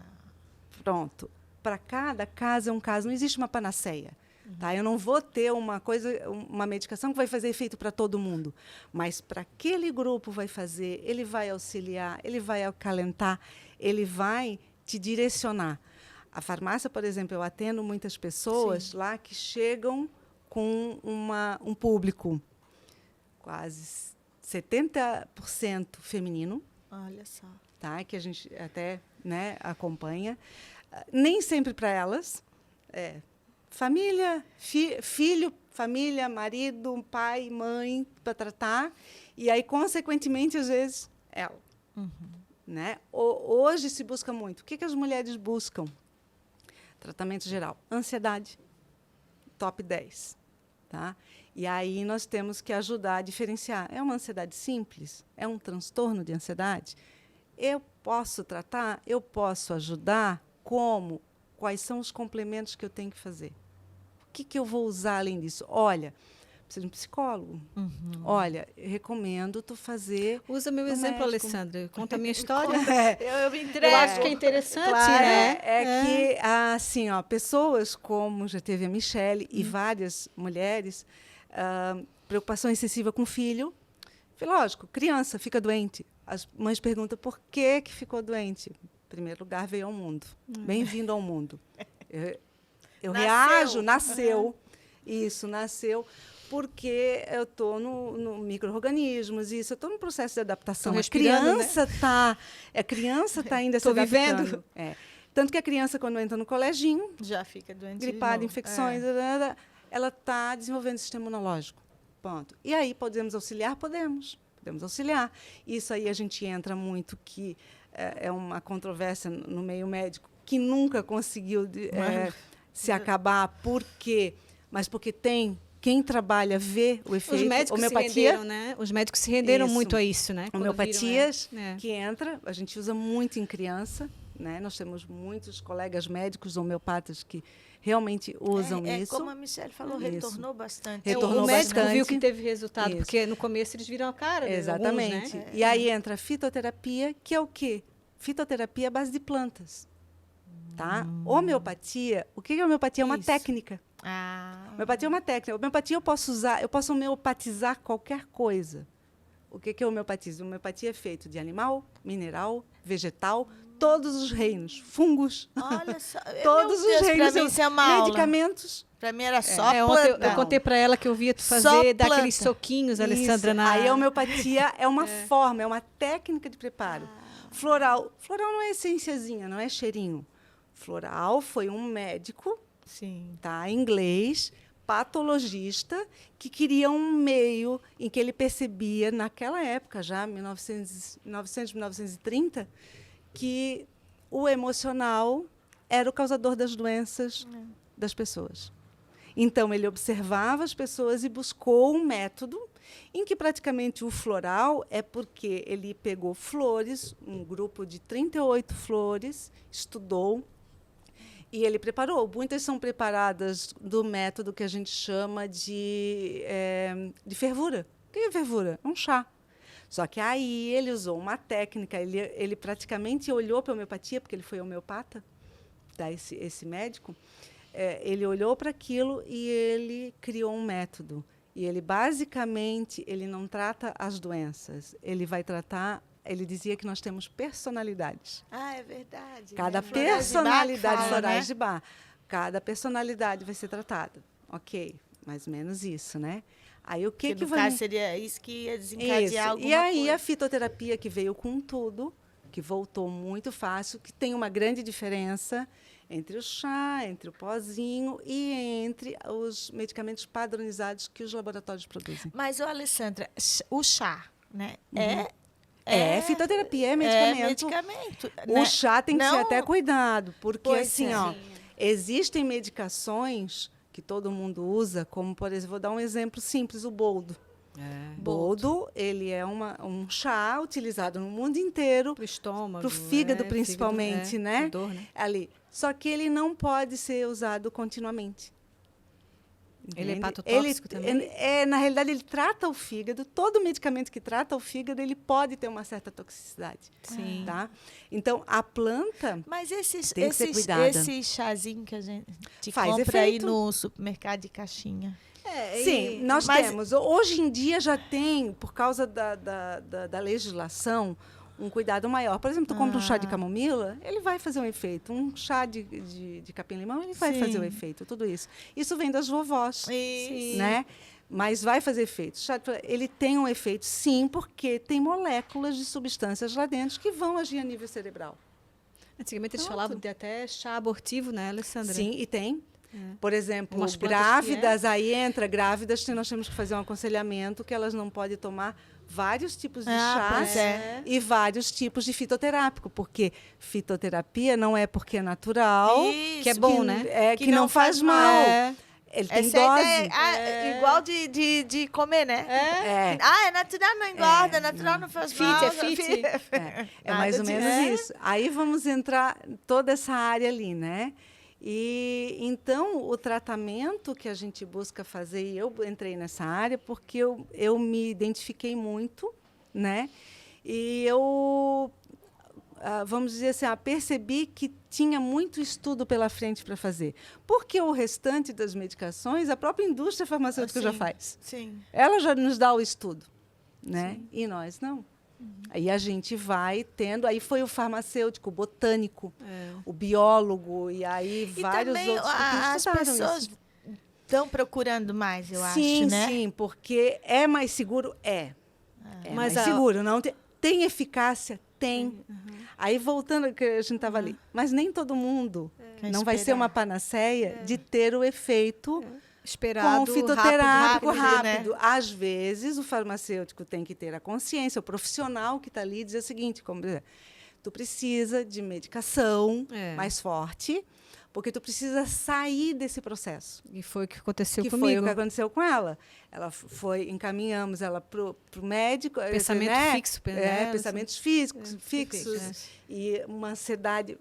Pronto. Para cada caso é um caso, não existe uma panaceia. Tá? Eu não vou ter uma medicação que vai fazer efeito para todo mundo, mas para aquele grupo vai fazer, ele vai auxiliar, ele vai acalentar, ele vai te direcionar. A farmácia, por exemplo, eu atendo muitas pessoas lá que chegam com um público quase 70% feminino. Olha só. Tá? Que a gente até, né, acompanha. Nem sempre para elas. Família, filho, família, marido, pai, mãe, para tratar. E aí, consequentemente, às vezes, ela. Né? Hoje se busca muito. O que as mulheres buscam? Tratamento geral. Ansiedade. Top 10. Tá? E aí nós temos que ajudar a diferenciar. É uma ansiedade simples? É um transtorno de ansiedade? Eu posso tratar? Eu posso ajudar? Como? Quais são os complementos que eu tenho que fazer? O que eu vou usar além disso? Olha, precisa de um psicólogo. Olha, eu recomendo tu fazer... Usa meu exemplo, médico. Alessandra. Conta a minha história. Eu me entrego. Eu acho que é interessante, claro, né? Que, assim, pessoas como já teve a Michele e várias mulheres, preocupação excessiva com o filho. Lógico, criança fica doente. As mães perguntam por que ficou doente. Em primeiro lugar, veio ao mundo. Bem-vindo ao mundo. Eu reajo, nasceu. Isso, nasceu. Porque eu estou no micro-organismos, eu estou no processo de adaptação. A criança está ainda se adaptando. Vivendo. Tanto que a criança, quando entra no coleginho, já fica doente, gripada, infecções, ela está desenvolvendo o sistema imunológico. Ponto. E aí, podemos auxiliar? Podemos auxiliar. Isso aí a gente entra muito, que é uma controvérsia no meio médico, que nunca conseguiu se acabar. Por quê? Mas porque tem... Quem trabalha vê o efeito. Os médicos homeopatia, se renderam, né? Os médicos se renderam muito a isso, né? Homeopatias, que entra, a gente usa muito em criança, né? Nós temos muitos colegas médicos homeopatas que realmente usam isso. Como a Michele falou, retornou bastante. O médico viu que teve resultado, porque no começo eles viram a cara. Exatamente. Alguns, né? E aí entra a fitoterapia, que é o quê? Fitoterapia à base de plantas. Tá? Homeopatia, o que é homeopatia? É uma técnica. Homeopatia é uma técnica. Homeopatia eu posso usar, eu posso homeopatizar qualquer coisa. O que é homeopatia? Homeopatia é feito de animal, mineral, vegetal, todos os reinos, fungos. Olha só. Todos os reinos. Pra mim, isso é uma medicamentos. Para mim era só planta. Ontem eu contei para ela que eu via tu fazer daqueles soquinhos, Alessandra. Aí a homeopatia é uma forma, é uma técnica de preparo. Floral não é essenciazinha, não é cheirinho. Floral foi um médico, tá, inglês, patologista, que queria um meio em que ele percebia, naquela época, já 1930, que o emocional era o causador das doenças das pessoas. Então, ele observava as pessoas e buscou um método em que praticamente o floral é porque ele pegou flores, um grupo de 38 flores, estudou, e ele preparou. Muitas são preparadas do método que a gente chama de fervura. O que é fervura? Um chá. Só que aí ele usou uma técnica, ele praticamente olhou para a homeopatia, porque ele foi homeopata, tá, esse médico, ele olhou para aquilo e ele criou um método. E ele, basicamente, ele não trata as doenças, ele vai tratar ele dizia que nós temos personalidades. Ah, é verdade. Cada né? personalidade, florais né? de bar, cada personalidade vai ser tratada. Ok, mais ou menos isso, né? Aí o que no vai... caso seria isso que ia desencadear Isso. alguma E aí coisa. a fitoterapia que veio com tudo, que voltou muito fácil, que tem uma grande diferença entre o chá, entre o pozinho e entre os medicamentos padronizados que os laboratórios produzem. Mas, ô, Alessandra, o chá, né? É fitoterapia, é É medicamento. medicamento. O né? chá tem que ser Não- até cuidado, porque Pois assim, é. ó, existem medicações que todo mundo usa, como, por exemplo, vou dar um exemplo simples, o boldo. Boldo, ele é um chá utilizado no mundo inteiro, Para o estômago. para o fígado principalmente, fígado, né? Dor, né? Ali. Só que ele não pode ser usado continuamente. Ele é Entende? hepatotóxico também? Na realidade, ele trata o fígado. Todo medicamento que trata o fígado, ele pode ter uma certa toxicidade. Sim. Tá? Então, a planta Mas tem que ser cuidada. esse chazinho que a gente Faz compra aí efeito. no supermercado de caixinha. Sim, nós mas- temos. Hoje em dia já tem, por causa da legislação, um cuidado maior. Por exemplo, tu compra um chá de camomila, ele vai fazer um efeito. Um chá de capim-limão, ele vai Sim. fazer o efeito. Tudo isso. Isso vem das vovós, Isso. né? Mas vai fazer efeito. Ele tem um efeito, sim, porque tem moléculas de substâncias lá dentro que vão agir a nível cerebral. Antigamente eles Pronto. falavam de até chá abortivo, né, Alessandra? Sim, e tem. É. Por exemplo, Umas plantas grávidas, aí entra grávidas, nós temos que fazer um aconselhamento que elas não podem tomar vários tipos de pois chás é. e vários tipos de fitoterápico, porque fitoterapia não é porque é natural, Isso. Que é bom, né? é que não faz mal. É. Ele tem Essa é a dose. ideia. Ah, igual de comer, né? É. Ah, é natural, não engorda, natural não faz Fit, mal. é fit. É mais ou menos isso. Aí vamos entrar toda essa área ali, né? E então o tratamento que a gente busca fazer, e eu entrei nessa área porque eu me identifiquei muito, né? E eu, vamos dizer assim, percebi que tinha muito estudo pela frente para fazer. Porque o restante das medicações, a própria indústria farmacêutica já Sim. faz. Sim. Ela já nos dá o estudo, né? E nós não. Aí a gente vai tendo, aí foi o farmacêutico, o botânico, o biólogo, e aí E vários também outros que as estudaram pessoas isso. estão procurando mais, eu Sim, acho, né? sim, porque é mais seguro, é. É Mas mais seguro, não tem eficácia? Tem. Aí voltando ao que a gente estava ali. Mas nem todo mundo não vai ser uma panaceia de ter o efeito Esperado, com fitoterápico rápido, né? rápido. Às vezes, o farmacêutico tem que ter a consciência, o profissional que está ali dizer o seguinte, como dizer, tu precisa de medicação mais forte, porque tu precisa sair desse processo. E foi o que aconteceu Que comigo. foi o que aconteceu com ela. Encaminhamos ela para o médico. Pensamento né? fixo, né? Pensamentos fixos, fixos. e uma ansiedade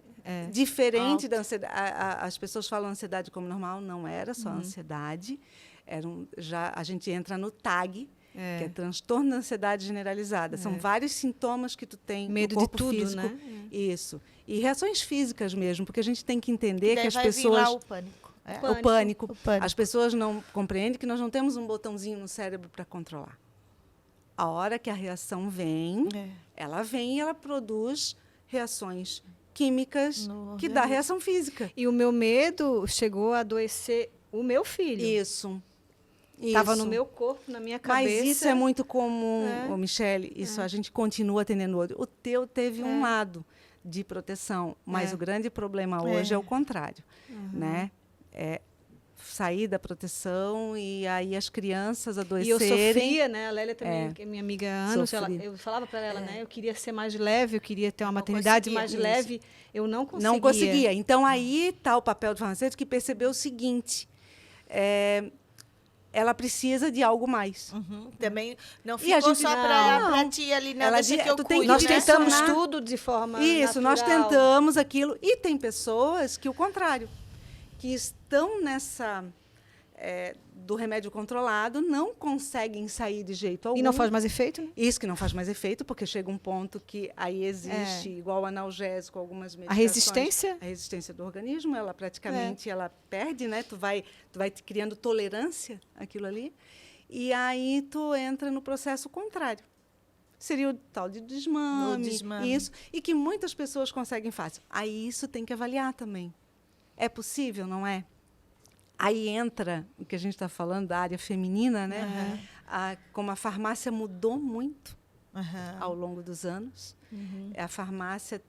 diferente Alto. da ansiedade. As pessoas falam ansiedade como normal, não era só ansiedade. Já a gente entra no TAG, que é transtorno da ansiedade generalizada. São vários sintomas que tu tem Medo no corpo de tudo, físico. né? Isso. E reações físicas mesmo, porque a gente tem que entender Daí que as vai vir pessoas... lá o pânico. É. O pânico. O pânico. As pessoas não compreendem que nós não temos um botãozinho no cérebro para controlar. A hora que a reação vem, ela vem e ela produz reações químicas No que dá reação física. E o meu medo chegou a adoecer o meu filho. Isso. Estava no meu corpo, na minha cabeça. Mas isso é muito comum, Michele. Isso a gente continua atendendo hoje. O teu teve um lado de proteção, mas o grande problema hoje é o contrário, né? É sair da proteção e aí as crianças E eu adoecerem. sofria, né? A Lélia também, que é minha amiga há anos, Sofri. eu falava para ela, né? Eu queria ser mais leve, eu queria ter uma maternidade conseguia. mais Isso. leve. Eu não conseguia. Não conseguia. Então, aí está o papel do farmacêutico que percebeu o seguinte, ela precisa de algo mais. Também não E a ficou gente- só não. para ti ali, não, Ela deixa diz- que eu tu tem cuido, que Nós né? tentamos direcionar. tudo de forma Isso, nós natural. tentamos aquilo. E tem pessoas que o contrário, que estão nessa do remédio controlado, não conseguem sair de jeito algum. E não faz mais efeito, né? Isso que não faz mais efeito, porque chega um ponto que aí existe, igual analgésico, algumas A medicações. resistência? A resistência do organismo, ela praticamente ela perde, né? Tu vai te criando tolerância àquilo ali. E aí tu entra no processo contrário. seria o tal de desmame, O desmame. isso, e que muitas pessoas conseguem fácil. Aí isso tem que avaliar também. É possível, não é? Aí entra o que a gente está falando da área feminina, né? Como a farmácia mudou muito ao longo dos anos. A farmácia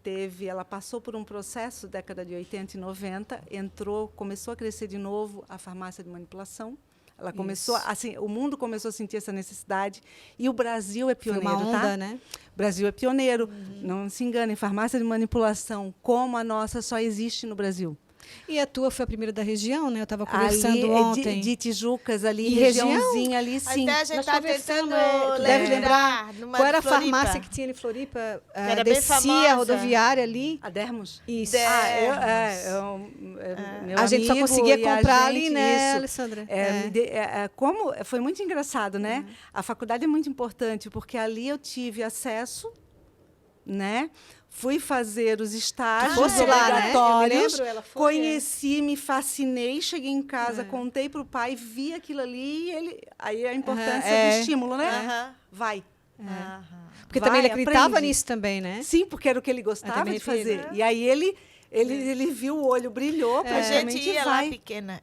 ela passou por um processo, década de 80 e 90, começou a crescer de novo a farmácia de manipulação. Ela começou, assim, o mundo começou a sentir essa necessidade e o Brasil é pioneiro, Foi uma onda, tá? né? O Brasil é pioneiro. Não se enganem, farmácia de manipulação como a nossa só existe no Brasil. E a tua foi a primeira da região, né? Eu estava conversando Ali, ontem. de Tijucas, ali, E regiãozinha ali, sim. Até a gente Nós está conversamos, tentando tu deve lembrar. numa Qual era a de Floripa. farmácia que tinha ali em Floripa? era bem descia famosa. a rodoviária ali. A Dermos? Isso. Meu A gente só amigo conseguia e a comprar ali, gente, né, isso. Alessandra? Como foi muito engraçado, né? A faculdade é muito importante, porque ali eu tive acesso, né? Fui fazer os estágios Fosse lá, né? obrigatórios, Eu me lembro, ela foi, conheci, me fascinei, cheguei em casa, contei para o pai, vi aquilo ali, aí a importância do estímulo, né? Aham. Vai. Aham. Porque Vai, também ele acreditava aprende. nisso também, né? Sim, porque era o que ele gostava também de fazer. arrepia, E aí ele viu o olho brilhou, A praticamente gente ia vai. lá pequena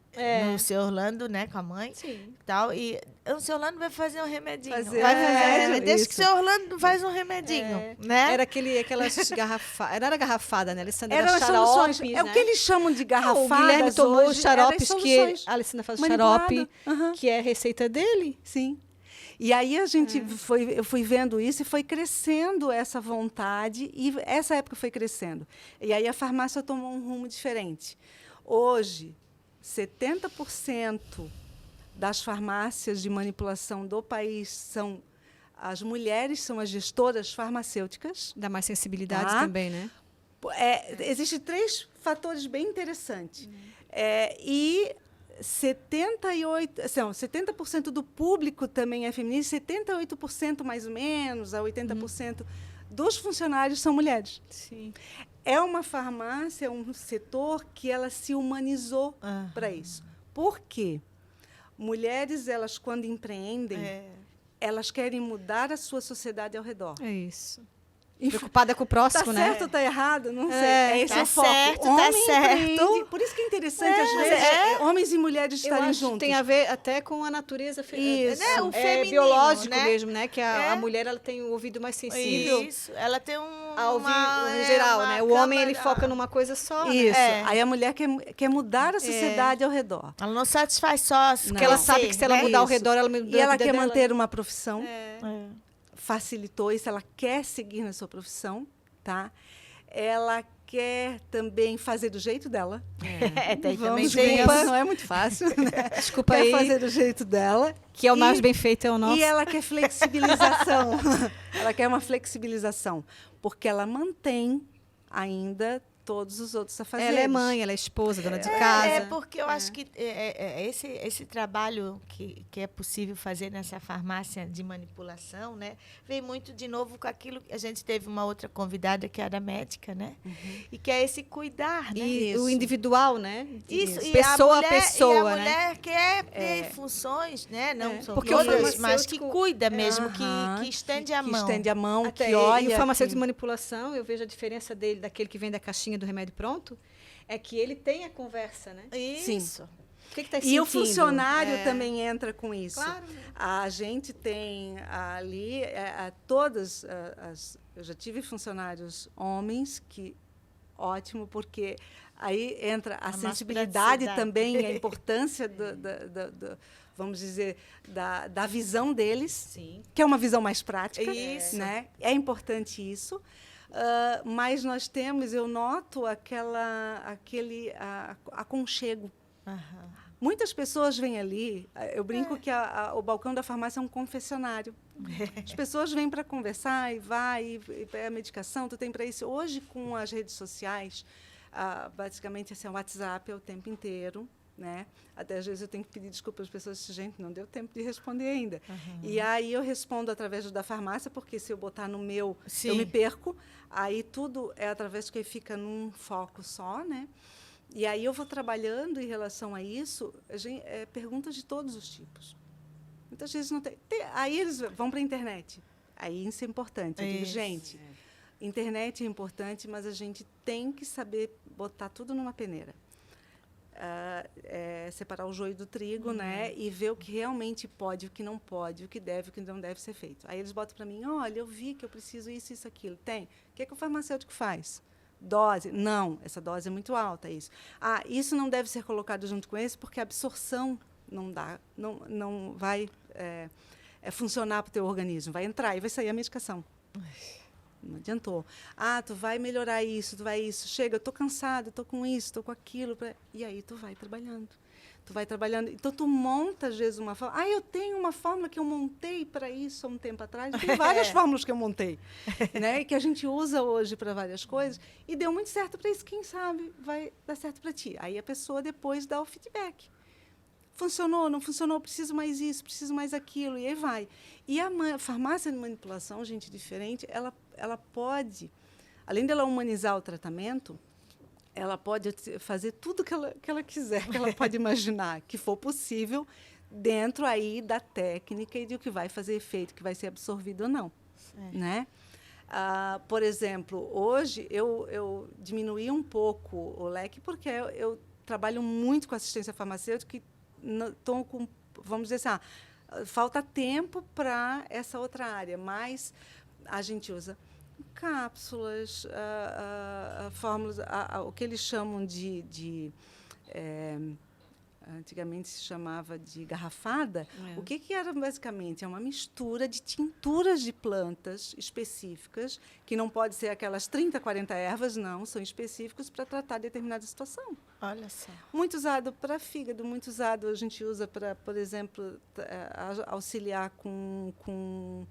no seu Orlando, né, com a mãe. Sim. Tal, e o seu Orlando vai fazer um remedinho. Fazer vai fazer um remédio, remédio. Deixa que o isso. seu Orlando faz um remedinho, né? Era aquelas garrafadas. Não era garrafada, né, Alessandra? Eram Era as soluções. xaropes, É né? o que eles chamam de O garrafadas Guilherme tomou hoje, os xaropes eram as que soluções. a Alessandra faz o Manipulada. xarope, Aham. que é a receita dele. Sim. E aí eu fui vendo isso e foi crescendo essa vontade, e essa época foi crescendo. E aí a farmácia tomou um rumo diferente. Hoje, 70% das farmácias de manipulação do país as mulheres são as gestoras farmacêuticas. Dá mais sensibilidade Tá. também, né? Existem 3 fatores bem interessantes. E 70% do público também é feminino, 78% mais ou menos, a 80% dos funcionários são mulheres. Sim. É uma farmácia, é um setor que ela se humanizou para isso. Por quê? Mulheres, elas quando empreendem, elas querem mudar a sua sociedade ao redor. É isso. Enfim, Preocupada com o próximo, tá né? certo ou tá errado? Não sei. Esse tá é o foco. certo, tá Homem certo. empreende. Por isso que é interessante, às vezes, homens e mulheres Eu estarem acho juntos. que tem a ver até com a natureza Isso. Né, o feminino, biológico né? mesmo, né? Que a É. mulher ela tem o ouvido mais sensível Isso. Ela tem a ouvir em geral, né? O homem ele foca numa coisa só. Né? Isso. É. Aí a mulher quer mudar a sociedade ao redor. Ela não satisfaz só Porque ela sabe que se ela é mudar ao isso. redor, ela muda E ela a vida quer dela. manter uma profissão. É. Facilitou isso, ela quer seguir na sua profissão, tá? Ela quer também fazer do jeito dela. também Vamos, tem desculpa, isso. não é muito fácil, né? Desculpa Quer aí, fazer do jeito dela. que é o mais E- bem feito, é o nosso. E ela quer flexibilização. Ela quer uma flexibilização, porque ela mantém ainda todos os outros afazeres. Ela é mãe, ela é esposa, dona de casa. É porque eu acho que esse trabalho que é possível fazer nessa farmácia de manipulação, né, vem muito de novo com aquilo que a gente teve uma outra convidada que era médica, né, e que é esse cuidar, né? E Isso. o individual, né? Isso, e Pessoa a mulher, a pessoa, e a né? mulher quer ter funções, né? Não são Porque o todas, mas que farmacêutico- cuida mesmo, Aham, que estende a que mão. estende a mão, Até que olha. e o farmacêutico que- de manipulação, eu vejo a diferença dele daquele que vem da caixinha do remédio pronto, é que ele tem a conversa, né? Isso. O que está E o sentindo? funcionário É. também entra com isso. Claro. A gente tem ali todas eu já tive funcionários homens que ótimo, porque aí entra a mais sensibilidade praticidade. também, a importância vamos dizer, da visão deles, Sim. que é uma visão mais prática. Isso. Né? É importante isso. Mas nós temos, eu noto aquele aconchego. Aham. Muitas pessoas vêm ali, eu brinco que o balcão da farmácia é um confessionário. As pessoas vêm para conversar e pega a medicação, tu tem para isso. Hoje, com as redes sociais, basicamente assim, o WhatsApp é o tempo inteiro. Né? Até às vezes eu tenho que pedir desculpa às pessoas, gente, não deu tempo de responder ainda. E aí eu respondo através do da farmácia, porque se eu botar no meu, Sim. eu me perco. Aí tudo é através que fica num foco só, né? E aí eu vou trabalhando em relação a isso, perguntas de todos os tipos. Muitas vezes não tem. Aí eles vão para a internet. Aí isso é importante. Eu digo, gente, internet é importante, mas a gente tem que saber botar tudo numa peneira. Separar o joio do trigo, né? E ver o que realmente pode, o que não pode, o que não deve ser feito. Aí eles botam para mim, olha, eu vi que eu preciso isso, isso, aquilo. Tem. O que é que o farmacêutico faz? Dose. Não, essa dose é muito alta, isso. Isso não deve ser colocado junto com esse, porque a absorção não dá, não vai funcionar para o teu organismo. Vai entrar e vai sair a medicação. Não adiantou. Tu vai melhorar isso, tu vai isso. Chega, eu estou cansada, estou com isso, estou com aquilo. E aí tu vai trabalhando. Tu vai trabalhando. Então, tu monta, às vezes, uma fórmula. Eu tenho uma fórmula que eu montei para isso há um tempo atrás. Tem várias fórmulas que eu montei, né? Que a gente usa hoje para várias coisas. E deu muito certo para isso. Quem sabe vai dar certo para ti. Aí a pessoa depois dá o feedback. Funcionou, não funcionou, preciso mais isso, preciso mais aquilo, e aí vai. E a farmácia de manipulação, gente diferente, ela pode, além dela humanizar o tratamento, ela pode fazer tudo que ela quiser, que ela pode imaginar, que for possível, dentro aí da técnica e do que vai fazer efeito, que vai ser absorvido ou não. Né? Por exemplo, hoje eu diminuí um pouco o leque, porque eu trabalho muito com assistência farmacêutica e estou com, vamos dizer assim, falta tempo para essa outra área, mas a gente usa cápsulas, fórmulas, o que eles chamam antigamente se chamava de garrafada. O que era basicamente? É uma mistura de tinturas de plantas específicas, que não pode ser aquelas 30, 40 ervas, não, são específicos para tratar determinada situação. Olha só. Muito usado para fígado, muito usado, a gente usa para, por exemplo, auxiliar com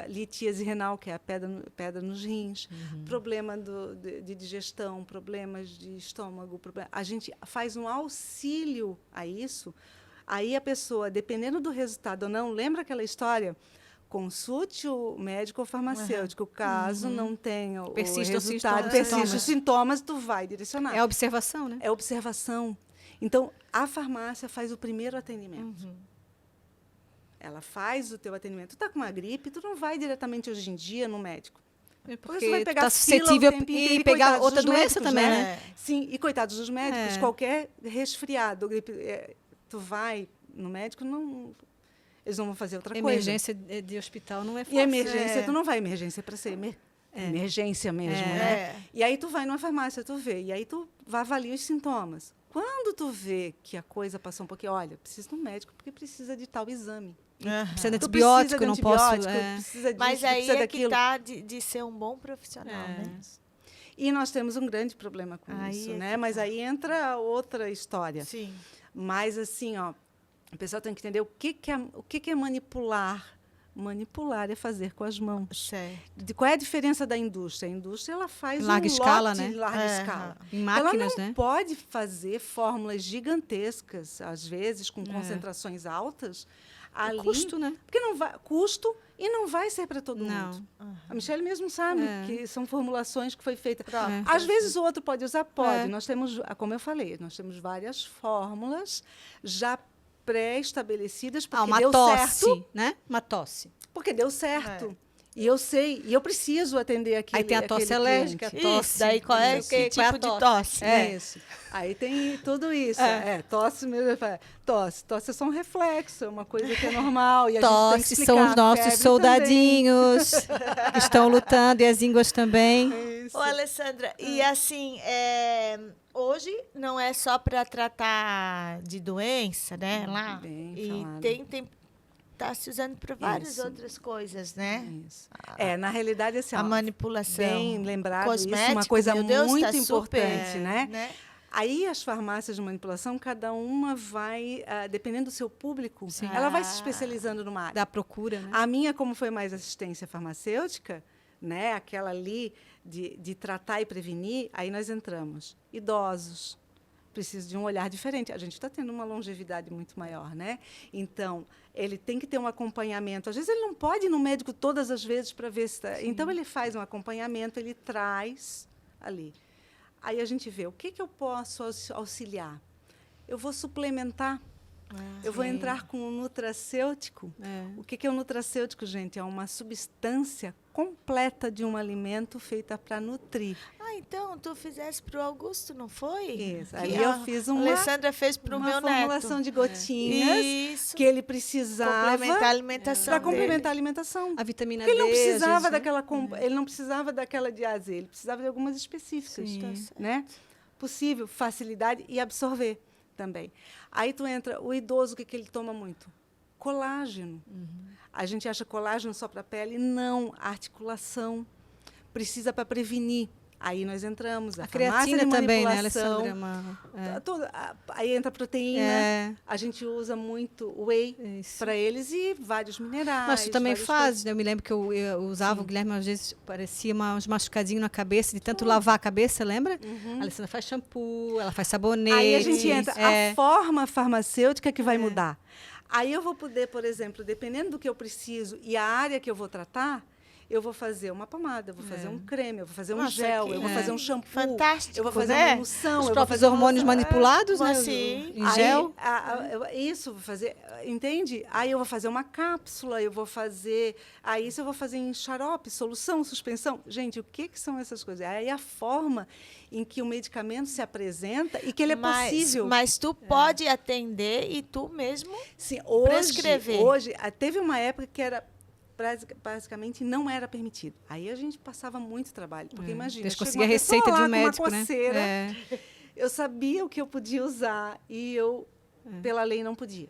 litíase renal, que é a pedra nos rins, problema de digestão, problemas de estômago. A gente faz um auxílio a isso. Aí a pessoa, dependendo do resultado ou não, lembra aquela história? Consulte o médico ou farmacêutico. Caso não tenha o resultado, persista os sintomas, tu vai direcionar. É observação, né? É observação. Então, a farmácia faz o primeiro atendimento. Ela faz o teu atendimento. Tu está com uma gripe, tu não vai diretamente hoje em dia no médico. Porque tu vai pegar suscetível e pegar outra doença também, né? Sim, e coitados dos médicos, qualquer resfriado, gripe, tu vai no médico, eles não vão fazer outra coisa. Emergência de hospital não é fácil. E emergência, tu não vai emergência para ser emergência mesmo, né? E aí tu vai numa farmácia, tu vê, e aí tu avalia os sintomas. Quando tu vê que a coisa passou um pouquinho, olha, preciso de um médico porque precisa de tal exame. Precisa de antibiótico, eu não posso. Precisa disso, mas aí precisa que está de ser um bom profissional, né? E nós temos um grande problema com isso, né? Mas aí entra outra história. Sim. Mas assim, o pessoal tem que entender o que é manipular. Manipular é fazer com as mãos. Certo. Qual é a diferença da indústria? A indústria ela faz larga escala, lote né? Larga escala. Em máquinas, ela não pode fazer fórmulas gigantescas, às vezes, com concentrações altas. Ali, custo, né? Porque não vai, custo e não vai ser para todo mundo. A Michelle mesmo sabe que são formulações que foi feita. Às vezes o outro pode usar, pode. Nós temos, como eu falei, nós temos várias fórmulas já pré-estabelecidas porque deu certo, né? Uma tosse. Porque deu certo. E eu sei, e eu preciso atender aquele. Aí tem a tosse alérgica, tosse. Daí qual é que tipo de tosse? Isso. Aí tem tudo isso. Tosse mesmo. Tosse é só um reflexo, é uma coisa que é normal. E a tosse gente tem que são os nossos soldadinhos que estão lutando e as ínguas também. Ô, Alessandra, e assim, hoje não é só para tratar de doença, né? Lá. E está se usando para várias outras coisas, né? Isso. Na realidade, assim, a manipulação. Bem lembrado, cosmético, isso é uma coisa muito tá importante, super, né? Aí as farmácias de manipulação, cada uma vai, dependendo do seu público, ela vai se especializando numa área. Da procura, né? A minha, como foi mais assistência farmacêutica, né? Aquela ali de tratar e prevenir, aí nós entramos. Idosos. Precisa de um olhar diferente. A gente está tendo uma longevidade muito maior, né? Então, ele tem que ter um acompanhamento. Às vezes, ele não pode ir no médico todas as vezes para ver se está... Então, ele faz um acompanhamento, ele traz ali. Aí a gente vê o que eu posso auxiliar. Eu vou suplementar Eu vou entrar com o nutracêutico. O que é o nutracêutico, gente? É uma substância completa de um alimento feita para nutrir. Então tu fizesse para o Augusto, não foi? Isso. Aí eu fiz uma... Alessandra fez para o meu neto. Uma formulação de gotinhas que ele precisava... Complementar a alimentação para complementar a alimentação. A vitamina Porque D. ele não precisava às vezes, ele não precisava daquela de A a Z, ele precisava de algumas específicas, né? Possível, facilidade e absorver também. Aí tu entra, o idoso, o que ele toma muito? Colágeno. A gente acha colágeno só para a pele? Não, a articulação precisa para prevenir. Aí nós entramos, a farmácia creatina de também, né, manipulação. Alessandra? Aí entra a proteína, a gente usa muito whey para eles e vários minerais. Mas tu também fazes, coisas. né? Eu me lembro que eu usava, o Guilherme às vezes parecia uns machucadinhos na cabeça, de tanto lavar a cabeça, lembra? A Alessandra faz shampoo, ela faz sabonete. Aí a gente entra, a forma farmacêutica que vai mudar. Aí eu vou poder, por exemplo, dependendo do que eu preciso e a área que eu vou tratar, eu vou fazer uma pomada, eu vou fazer um creme, eu vou fazer um gel, eu vou fazer um shampoo, fantástico, eu vou fazer né? uma emulsão, Os eu vou próprios fazer hormônios manipulados, né? Assim. Em gel. Isso, vou fazer, entende? Aí eu vou fazer uma cápsula, eu vou fazer, aí isso eu vou fazer em xarope, solução, suspensão. Gente, o que são essas coisas? Aí a forma em que o medicamento se apresenta e que ele é possível. Mas tu pode atender e tu mesmo prescrever. Hoje, teve uma época que era basicamente não era permitido. Aí a gente passava muito trabalho, porque imagina, eu conseguia a receita de um médico, né? Eu sabia o que eu podia usar e eu, pela lei, não podia,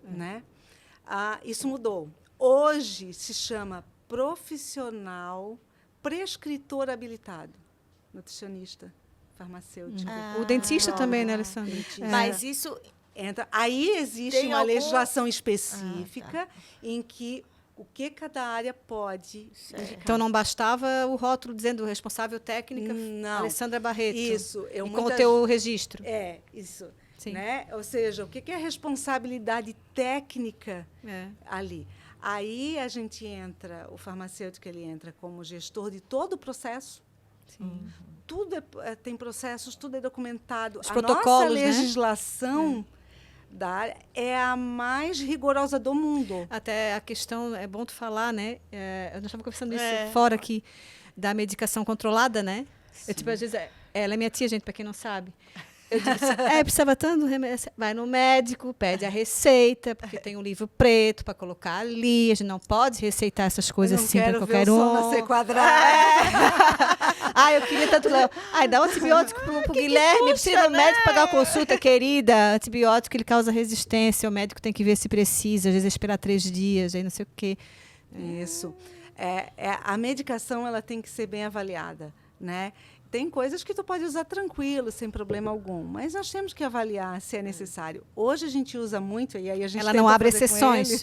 né? Isso mudou. Hoje se chama profissional prescritor habilitado, nutricionista, farmacêutico. O dentista também, né, Alessandra? Mas isso entra. Aí existe uma legislação específica em que o que cada área pode indicar. Então não bastava o rótulo dizendo responsável técnica Alessandra Barreto. Isso. E com o teu registro. Isso. Sim. Né? Ou seja, o que é responsabilidade técnica ali? Aí a gente entra, o farmacêutico ele entra como gestor de todo o processo. Sim. Tudo tem processos, tudo é documentado. Os protocolos, nossa legislação da área é a mais rigorosa do mundo. Até a questão, é bom tu falar, né? Nós estávamos conversando isso fora aqui, da medicação controlada, né? Eu, tipo, às vezes, ela é minha tia, gente, para quem não sabe. Eu disse, precisava tanto remédio. Vai no médico, pede a receita, porque tem um livro preto para colocar ali. A gente não pode receitar essas coisas assim para qualquer um. Eu não quero ver o sol nascer quadrado. Eu queria tanto... dá um antibiótico pro Guilherme, precisa ir no médico pagar a consulta, querida. Antibiótico, ele causa resistência. O médico tem que ver se precisa. Às vezes esperar 3 dias, aí não sei o quê. Isso. A medicação ela tem que ser bem avaliada, né? Tem coisas que tu pode usar tranquilo, sem problema algum, mas nós temos que avaliar se é necessário. Hoje a gente usa muito, e aí a gente ela não abre exceções.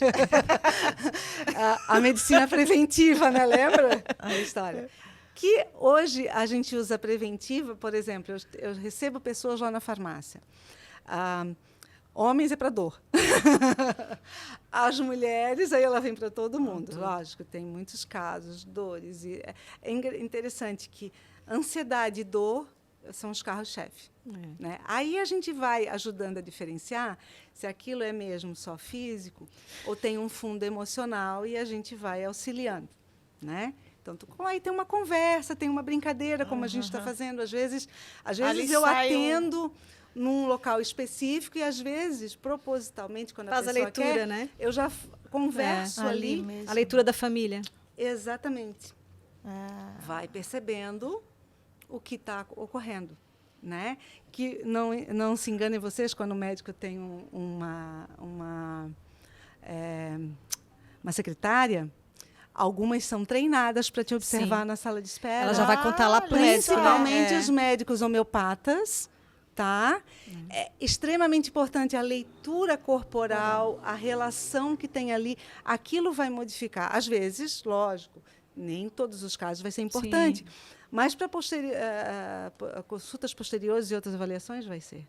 A medicina preventiva, né? Lembra a história? Que hoje a gente usa preventiva, por exemplo, eu recebo pessoas lá na farmácia. Homens é para dor. As mulheres, aí ela vem para todo mundo. Lógico, tem muitos casos, dores. E é interessante que ansiedade e dor são os carros-chefe. Né? Aí a gente vai ajudando a diferenciar se aquilo é mesmo só físico ou tem um fundo emocional e a gente vai auxiliando. Né? Então, aí tem uma conversa, tem uma brincadeira, como a gente está fazendo. Às vezes eu atendo num local específico e, às vezes, propositalmente, quando faz a pessoa leitura, quer, né? Eu já converso ali. A leitura da família. Exatamente. Vai percebendo o que está ocorrendo, né? Que não se enganem vocês quando o médico tem uma secretária. Algumas são treinadas para te observar na sala de espera. Ela já vai contar lá para o médico. Principalmente os médicos homeopatas. Tá? É extremamente importante a leitura corporal, a relação que tem ali. Aquilo vai modificar. Às vezes, lógico, nem em todos os casos vai ser importante. Mas para consultas posteriores e outras avaliações vai ser.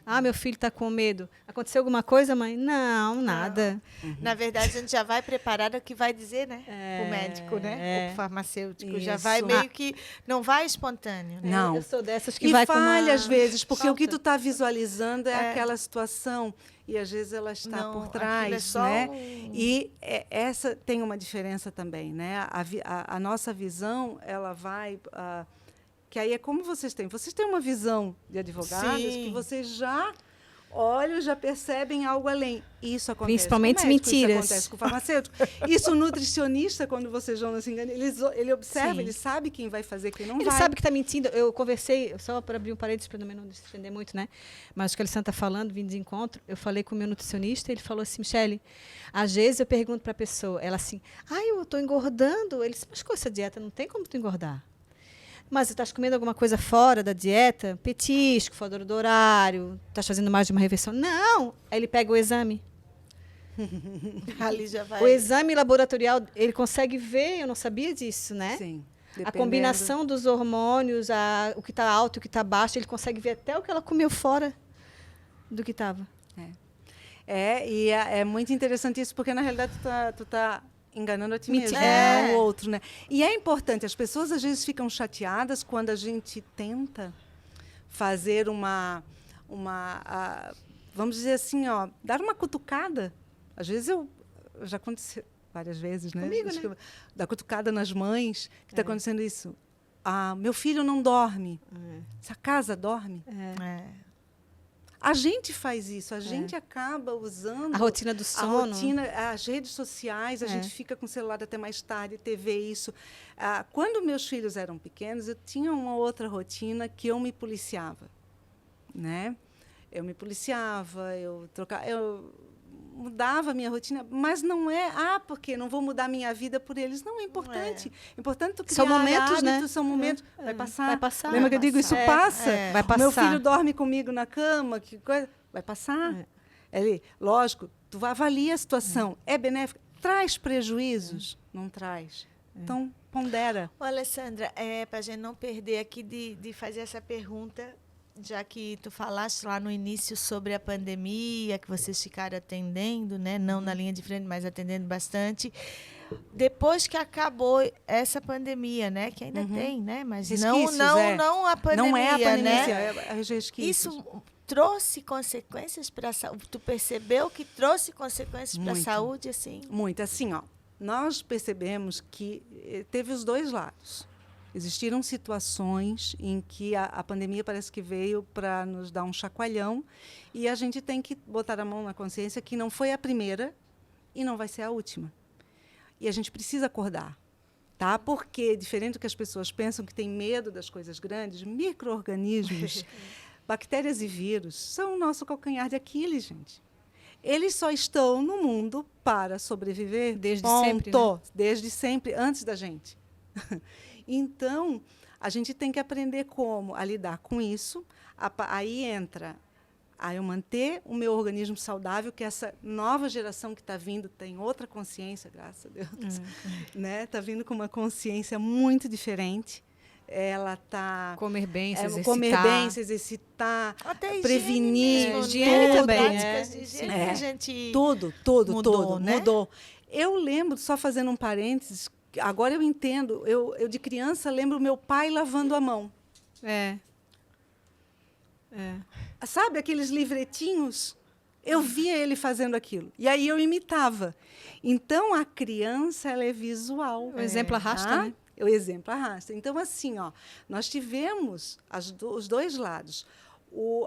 Ah, meu filho está com medo. Aconteceu alguma coisa, mãe? Não, nada. Na verdade, a gente já vai preparado o que vai dizer, né? O médico, né? é. O farmacêutico. Já Isso. vai meio que... Não vai espontâneo, né? Não. Eu sou dessas que E vai com uma... falha às vezes, porque o que falta. tu está visualizando é aquela situação e às vezes ela está Não, por aquilo trás, é só né? um- E essa tem uma diferença também, né? A nossa visão, ela vai... que aí é como vocês têm. Vocês têm uma visão de advogados Sim. que vocês já olham, já percebem algo além. Isso acontece Principalmente com o médico, mentiras. Isso acontece com o farmacêutico. Isso o nutricionista, quando vocês vão se enganar, ele observa, Sim. ele sabe quem vai fazer, quem não Ele vai. sabe que está mentindo. Eu conversei, só para abrir um parênteses para também não se estender muito, né? Mas o que a Alessandra está falando, vindo de encontro, eu falei com o meu nutricionista, ele falou assim, Michele, às vezes eu pergunto para a pessoa, ela assim, eu estou engordando. Ele disse, mas com essa dieta não tem como tu engordar. Mas você está comendo alguma coisa fora da dieta? Petisco, fora do horário, está fazendo mais de uma refeição? Não! Aí ele pega o exame. Ali já vai... O exame laboratorial, ele consegue ver, eu não sabia disso, né? Sim. A Dependendo. combinação dos hormônios, o que está alto e o que está baixo, ele consegue ver até o que ela comeu fora do que estava. E é muito interessante isso, porque na realidade tu tá enganando a ti mesmo, É. não o outro, né? E é importante, as pessoas às vezes ficam chateadas quando a gente tenta fazer vamos dizer assim, dar uma cutucada. Às vezes já aconteceu várias vezes, né? Comigo, Acho né? que dar cutucada nas mães, que está acontecendo isso. Meu filho não dorme. Essa casa dorme. É. A gente faz isso, a gente acaba usando A rotina do a sono. rotina, as redes sociais, a gente fica com o celular até mais tarde, TV, isso. Quando meus filhos eram pequenos, eu tinha uma outra rotina que eu me policiava, né? Eu me policiava, eu mudava a minha rotina, mas não é, porque não vou mudar a minha vida por eles. Não, é importante. É importante tu criar São momentos, né? hábitos, são momentos. Vai passar. Vai passar. Lembra que eu digo, isso passa. Vai passar. Meu filho dorme comigo na cama, que coisa. Vai passar. Lógico, tu avalia a situação. É benéfica? Traz prejuízos? Não traz. Então, pondera. Ô, Alessandra, para a gente não perder aqui de fazer essa pergunta, já que tu falaste lá no início sobre a pandemia, que vocês ficaram atendendo, né? Não na linha de frente, mas atendendo bastante. Depois que acabou essa pandemia, né? Que ainda tem, né? Mas Resquícios, não a pandemia, não é a pandemia, né? é os resquícios. Isso trouxe consequências para a saúde? Tu percebeu que trouxe consequências para a Muito. saúde, assim? Muito. Assim, nós percebemos que teve os dois lados. Existiram situações em que a pandemia parece que veio para nos dar um chacoalhão e a gente tem que botar a mão na consciência que não foi a primeira e não vai ser a última. E a gente precisa acordar, tá? Porque, diferente do que as pessoas pensam, que tem medo das coisas grandes, micro-organismos, bactérias e vírus são o nosso calcanhar de Aquiles, gente. Eles só estão no mundo para sobreviver. Desde ponto. sempre, né? Desde sempre, antes da gente. Então, a gente tem que aprender a lidar com isso. Aí entra eu manter o meu organismo saudável, que essa nova geração que está vindo tem outra consciência, graças a Deus. Né? Está vindo com uma consciência muito diferente. Ela está... Comer bem, se exercitar. Comer bem, se exercitar, Até prevenir. higiene, higiene né? também, Práticas de higiene que a gente Tudo mudou, né? mudou. Eu lembro, só fazendo um parênteses, agora eu entendo, eu de criança lembro meu pai lavando a mão. Sabe aqueles livretinhos? Eu via ele fazendo aquilo. E aí eu imitava. Então, a criança, ela é visual. O exemplo arrasta, né? O exemplo arrasta. Então, assim, nós tivemos os dois lados.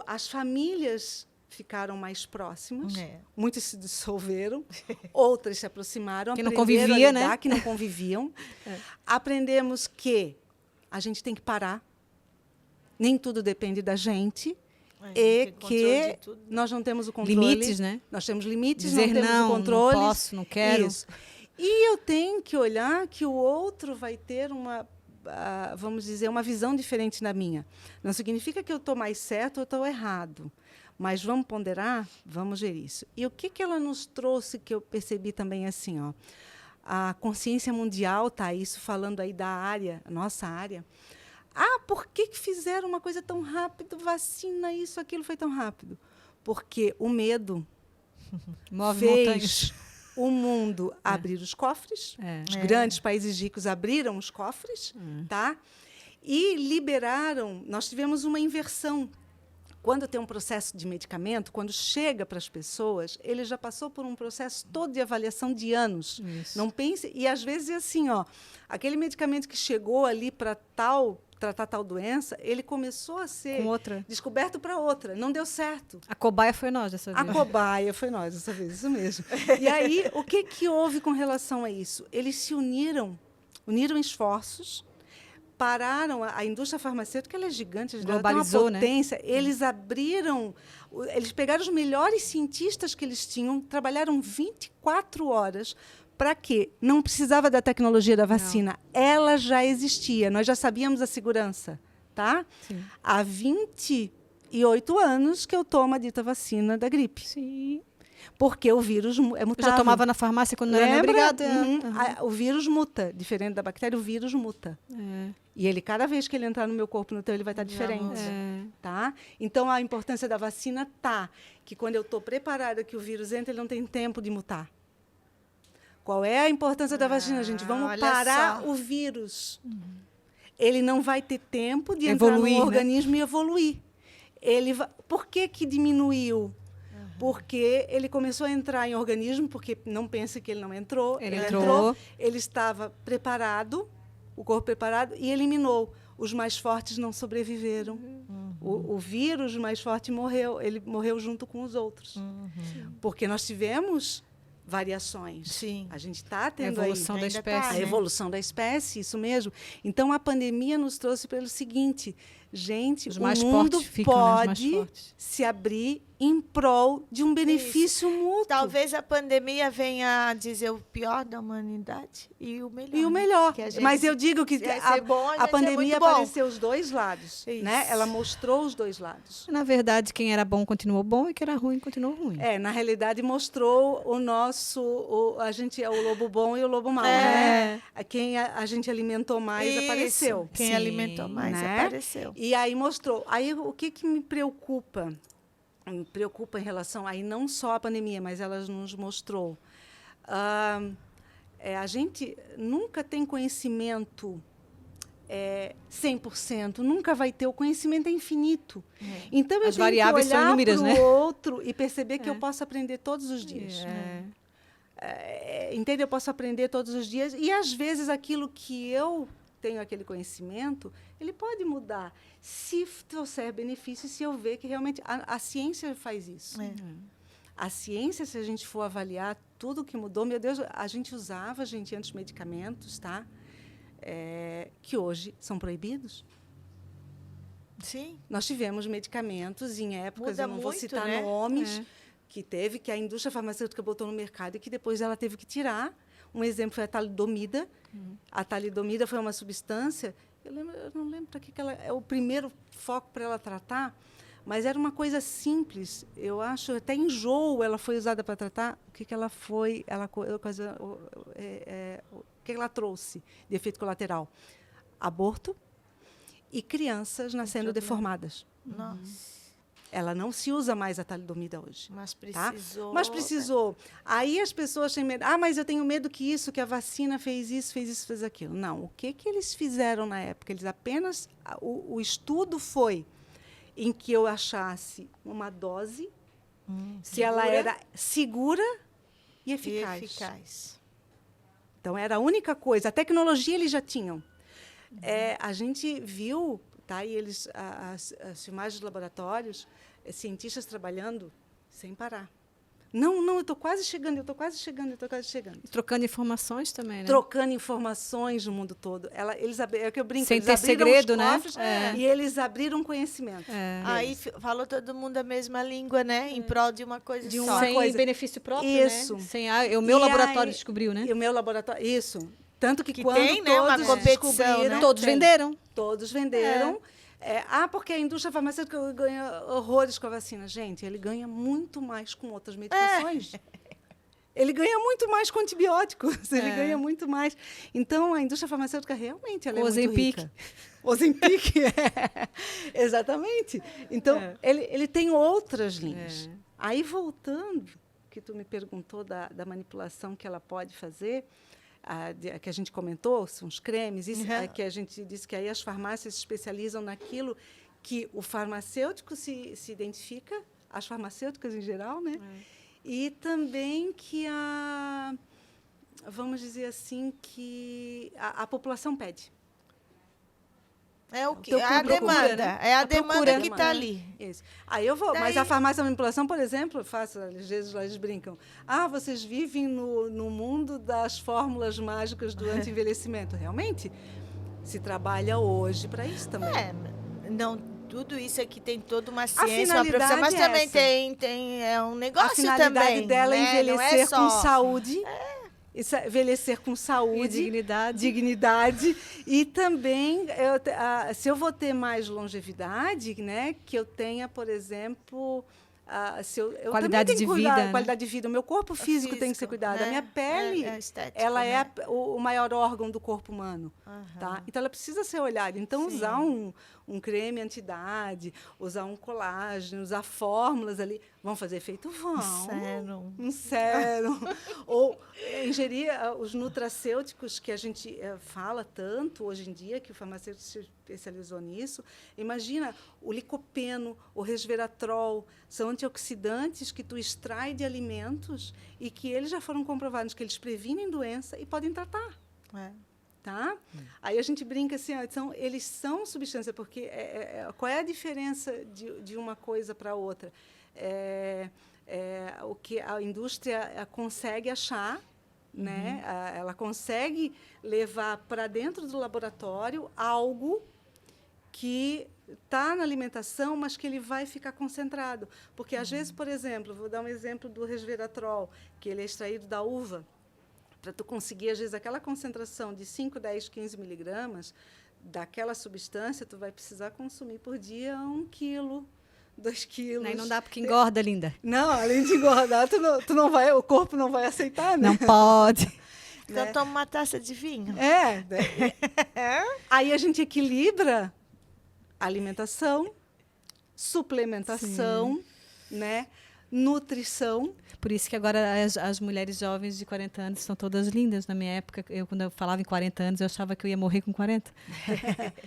As famílias ficaram mais próximas, muitas se dissolveram, outras se aproximaram, que não aprenderam convivia, a lidar, né? que não conviviam. Aprendemos que a gente tem que parar, nem tudo depende da gente, e que nós não temos o controle. Limites, né? Nós temos limites, Dizer não temos não, o controle. não posso, não quero. Isso. E eu tenho que olhar que o outro vai ter vamos dizer, uma visão diferente da minha. Não significa que eu estou mais certo ou estou errado. Mas vamos ponderar, vamos ver isso. E o que ela nos trouxe, que eu percebi também assim, a consciência mundial, tá isso falando aí da área, nossa área. por que fizeram uma coisa tão rápido? Vacina, isso, aquilo foi tão rápido. Porque o medo Move montanhas. fez o mundo abrir os cofres. Os grandes países ricos abriram os cofres, tá? E liberaram. Nós tivemos uma inversão. Quando tem um processo de medicamento, quando chega para as pessoas, ele já passou por um processo todo de avaliação de anos. Isso. Não pense. E às vezes é assim, ó, aquele medicamento que chegou ali para tratar tal doença, ele começou a ser Com outra. descoberto para outra. Não deu certo. A cobaia foi nós dessa A vez. cobaia foi nós dessa vez, isso mesmo. E aí, o que houve com relação a isso? Eles se uniram esforços, pararam a indústria farmacêutica, ela é gigante, ela tem uma Globalizou, né? potência. Eles abriram, eles pegaram os melhores cientistas que eles tinham, trabalharam 24 horas. Para quê? Não precisava da tecnologia da vacina. Ela já existia, nós já sabíamos a segurança. Tá? Sim. Há 28 anos que eu tomo a dita vacina da gripe. Sim. Porque o vírus é Eu mutável. já tomava na farmácia quando não era nem Lembra? obrigada. Uhum. O vírus muta. Diferente da bactéria, o vírus muta. E ele, cada vez que ele entrar no meu corpo, no teu, ele vai estar diferente. Tá? Então, a importância da vacina tá que quando eu estou preparada que o vírus entra, ele não tem tempo de mutar. Qual é a importância da vacina, gente? Vamos olha parar só. o vírus. Ele não vai ter tempo de Evoluir, entrar no né? organismo e evoluir. Por que diminuiu? Porque ele começou a entrar em organismo, porque não pense que ele não entrou. Ele entrou. Ele estava preparado, o corpo preparado, e eliminou. Os mais fortes não sobreviveram. O vírus mais forte morreu. Ele morreu junto com os outros. Porque nós tivemos variações. Sim. A gente está tendo A evolução aí da Ainda espécie. tá, a né? evolução da espécie, isso mesmo. Então, a pandemia nos trouxe pelo seguinte, gente, Os o mais mundo fortes ficam, né? Os mais pode fortes. se abrir em prol de um benefício mútuo. Talvez a pandemia venha dizer o pior da humanidade e o melhor. E o né? melhor. Que a gente- Mas eu digo que se vai ser bom, a ser pandemia muito bom. apareceu os dois lados. Isso. Né? Ela mostrou os dois lados. Na verdade, quem era bom continuou bom e quem era ruim continuou ruim. Na realidade, mostrou o nosso... a gente é o lobo bom e o lobo mau. É. Né? Quem a gente alimentou mais Isso. apareceu. Quem Sim, alimentou mais né? apareceu. E aí mostrou. Aí o que me preocupa? Me preocupa em relação aí não só a pandemia, mas ela nos mostrou. A gente nunca tem conhecimento 100%, nunca vai ter. O conhecimento é infinito. Então eu As tenho variáveis que são olhar inúmeras, para o né? outro e perceber que eu posso aprender todos os dias. Entende? Eu posso aprender todos os dias e às vezes aquilo que eu tenho aquele conhecimento, ele pode mudar se trouxer benefício, se eu ver que realmente a ciência faz isso. A ciência, se a gente for avaliar tudo que mudou, meu Deus, a gente usava, antes medicamentos, tá? Que hoje são proibidos. Sim. Nós tivemos medicamentos em épocas, Muda eu não vou muito, citar né? nomes, que a indústria farmacêutica botou no mercado e que depois ela teve que tirar. Um exemplo foi a talidomida. A talidomida foi uma substância, eu não lembro para que ela é o primeiro foco para ela tratar, mas era uma coisa simples. Eu acho até enjoo ela foi usada para tratar. O que ela foi? O que ela trouxe de efeito colateral? Aborto e crianças nascendo deformadas. Nossa. Ela não se usa mais a talidomida hoje. Mas Tá? precisou. Mas precisou. Aí as pessoas têm medo. Mas eu tenho medo que a vacina fez isso, fez aquilo. Não. O que eles fizeram na época? Eles apenas... O estudo foi em que eu achasse uma dose, se ela era segura e eficaz. Então, era a única coisa. A tecnologia eles já tinham. A gente viu... Tá? E eles, as filmagens de laboratórios, cientistas trabalhando sem parar. Não, eu estou quase chegando. E trocando informações também, né? Trocando informações no mundo todo. É o que eu brinco. Sem Eles ter abriram segredo, os né? cofres e eles abriram conhecimento. Aí falou todo mundo a mesma língua, né? Em prol de uma coisa De só. uma Sem coisa. benefício próprio, Isso. né? Sem o meu E laboratório aí- descobriu, né? E o meu laboratório... Isso. Tanto que quando tem, né, uma todos competição, descobriram... né? Todos Tem. venderam. Todos venderam. Porque a indústria farmacêutica ganha horrores com a vacina. Gente, ele ganha muito mais com outras medicações. ele ganha muito mais com antibióticos, ele ganha muito mais. Então, a indústria farmacêutica realmente ela é muito rica. Ozempic, exatamente. Então, ele tem outras linhas. Aí, voltando, que tu me perguntou da manipulação que ela pode fazer, que a gente comentou, são os cremes, isso, que a gente disse que aí as farmácias se especializam naquilo que o farmacêutico se identifica, as farmacêuticas em geral, né? E também que vamos dizer assim, que a população pede. É o que a demanda, né? É a demanda que está ali. Isso. Aí eu vou, mas a farmácia da manipulação, por exemplo, às vezes lá eles brincam. Vocês vivem no mundo das fórmulas mágicas do anti-envelhecimento. Realmente, se trabalha hoje para isso também. Não, tudo isso aqui tem toda uma ciência, uma profissão, mas também tem um negócio também. A finalidade dela é envelhecer com saúde. Envelhecer com saúde, dignidade e também se eu vou ter mais longevidade, né, que eu tenha, por exemplo, qualidade de vida, né? Qualidade de vida. O meu corpo físico tem que ser cuidado. A minha pele, ela é o maior órgão do corpo humano, tá? Então ela precisa ser olhada. Então usar um creme anti-idade, usar um colágeno, usar fórmulas ali, vão fazer efeito? Vão. Um sérum. Ou ingerir os nutracêuticos que a gente fala tanto hoje em dia, que o farmacêutico se especializou nisso. Imagina o licopeno, o resveratrol, são antioxidantes que tu extrai de alimentos e que eles já foram comprovados que eles previnem doença e podem tratar. Tá? Aí a gente brinca assim, eles são substância, porque qual é a diferença de uma coisa para outra? O que a indústria consegue achar, né? Ela consegue levar para dentro do laboratório algo que está na alimentação, mas que ele vai ficar concentrado. Porque, às vezes, por exemplo, vou dar um exemplo do resveratrol, que ele é extraído da uva. Para tu conseguir, às vezes, aquela concentração de 5, 10, 15 miligramas daquela substância, tu vai precisar consumir por dia 1 quilo, 2 quilos. Aí não dá porque engorda, linda. Não, além de engordar, tu não vai, o corpo não vai aceitar, né? Não pode. Então toma uma taça de vinho. Aí a gente equilibra alimentação, suplementação, né? Nutrição. Por isso que agora as mulheres jovens de 40 anos são todas lindas. Na minha época, quando eu falava em 40 anos, eu achava que eu ia morrer com 40.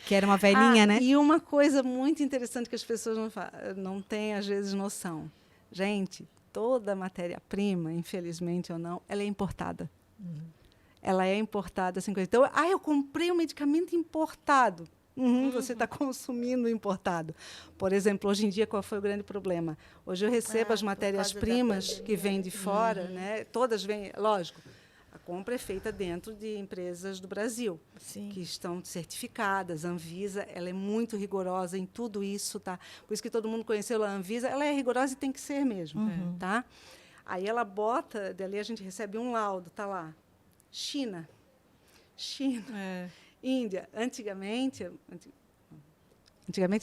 Que era uma velhinha, né? E uma coisa muito interessante que as pessoas não têm, às vezes, noção. Gente, toda matéria-prima, infelizmente ou não, ela é importada. Ela é importada. Assim, então, eu comprei um medicamento importado. Você está consumindo importado. Por exemplo, hoje em dia, qual foi o grande problema? Hoje eu recebo as matérias-primas que vêm de fora, né? Todas vêm, lógico, a compra é feita dentro de empresas do Brasil, que estão certificadas. A Anvisa, ela é muito rigorosa em tudo isso, tá? Por isso que todo mundo conheceu a Anvisa, ela é rigorosa e tem que ser mesmo, tá? Aí ela bota, dali a gente recebe um laudo, tá lá, China. Índia, antigamente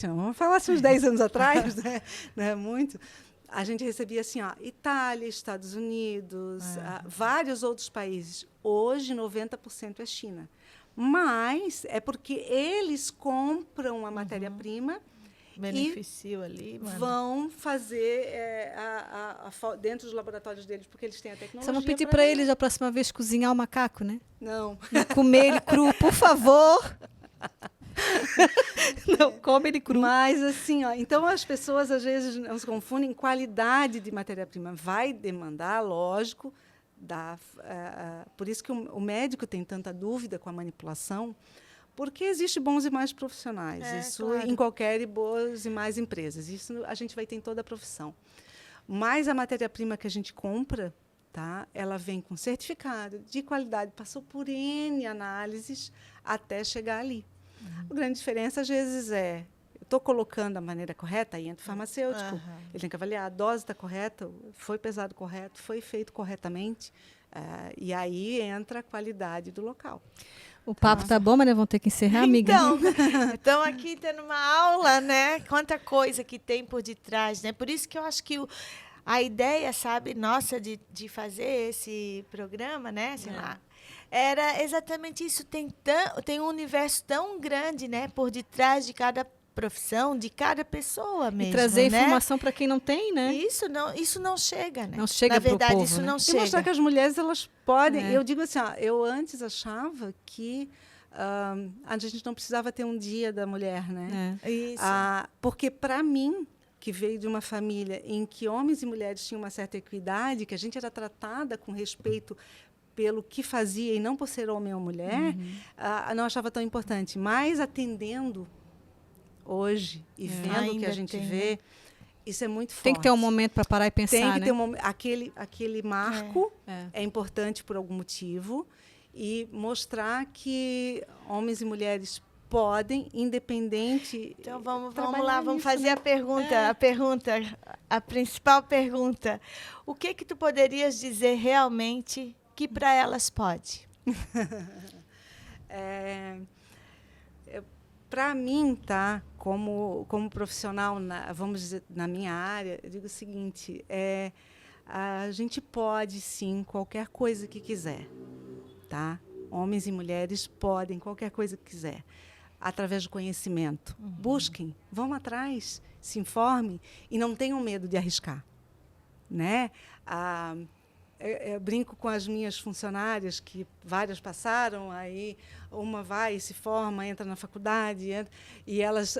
não, vamos falar assim uns 10 anos atrás, né? Não é muito. A gente recebia assim, Itália, Estados Unidos, vários outros países. Hoje, 90% é China. Mas é porque eles compram a matéria-prima beneficiam ali, vão fazer dentro dos laboratórios deles, porque eles têm a tecnologia. Só vão pedir para eles a próxima vez cozinhar o macaco, né? Não. Comer ele cru, por favor. Não, come ele cru. Mas, assim, então as pessoas, às vezes, não se confundem. Qualidade de matéria-prima vai demandar, lógico, por isso que o médico tem tanta dúvida com a manipulação, porque existem bons e mais profissionais. Isso claro. Em qualquer boas e mais empresas. Isso a gente vai ter em toda a profissão. Mas a matéria-prima que a gente compra, tá? Ela vem com certificado de qualidade, passou por N análises até chegar ali. A grande diferença, às vezes, eu estou colocando da maneira correta, aí entra o farmacêutico. Ele tem que avaliar, a dose está correta, foi pesado correto, foi feito corretamente, e aí entra a qualidade do local. O papo tá bom, mas nós vamos ter que encerrar, amiga. Então, aqui tendo uma aula, né? Quanta coisa que tem por detrás, né? Por isso que eu acho que a ideia, sabe, nossa, de fazer esse programa, né? Sei lá. Era exatamente isso. Tem um universo tão grande, né, por detrás de cada profissão, de cada pessoa mesmo. E trazer né? informação para quem não tem, né? Isso não chega, né? Não chega Na pro verdade, povo, isso né? não E chega. mostrar que as mulheres elas podem. É. Eu digo assim, ó, eu antes achava que a gente não precisava ter um dia da mulher, né? Isso. Porque para mim, que veio de uma família em que homens e mulheres tinham uma certa equidade, que a gente era tratada com respeito pelo que fazia e não por ser homem ou mulher, não achava tão importante. Mas atendendo hoje e vendo o que Ainda a gente tem, vê, isso é muito forte. Tem que ter um momento para parar e pensar, Tem que né? ter aquele marco É. é importante por algum motivo e mostrar que homens e mulheres podem, independente. Então vamos trabalhar lá, vamos nisso, fazer né? a principal pergunta. O que tu poderias dizer realmente que para elas pode? Para mim, tá, como profissional, vamos dizer, na minha área, eu digo o seguinte: a gente pode sim qualquer coisa que quiser, tá? Homens e mulheres podem qualquer coisa que quiser, através do conhecimento. Busquem, vão atrás, se informem e não tenham medo de arriscar, né? Eu brinco com as minhas funcionárias, que várias passaram, aí uma vai, se forma, entra na faculdade, e elas,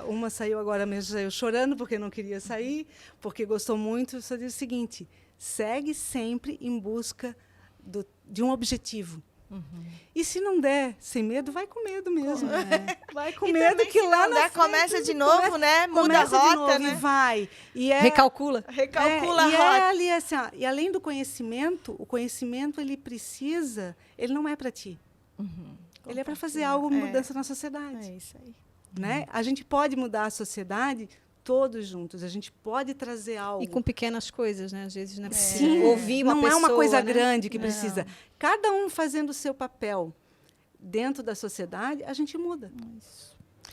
uma saiu agora mesmo, saiu chorando porque não queria sair, porque gostou muito. Eu só digo o seguinte: segue sempre em busca de um objetivo. E se não der sem medo, vai com medo mesmo. Vai com E medo também, que se lá não na der, frente começa de novo, né? Muda a começa de rota, novo né? e vai. Recalcula. Recalcula e a rota. ali assim, ó, e além do conhecimento, o conhecimento ele não é para ti. Ele é para fazer algo, mudança na sociedade. É isso aí. Né? A gente pode mudar a sociedade todos juntos. A gente pode trazer algo. E com pequenas coisas, né? Às vezes não é preciso Sim, ouvir uma não pessoa, é uma coisa né? grande que precisa. Cada um fazendo o seu papel dentro da sociedade, a gente muda.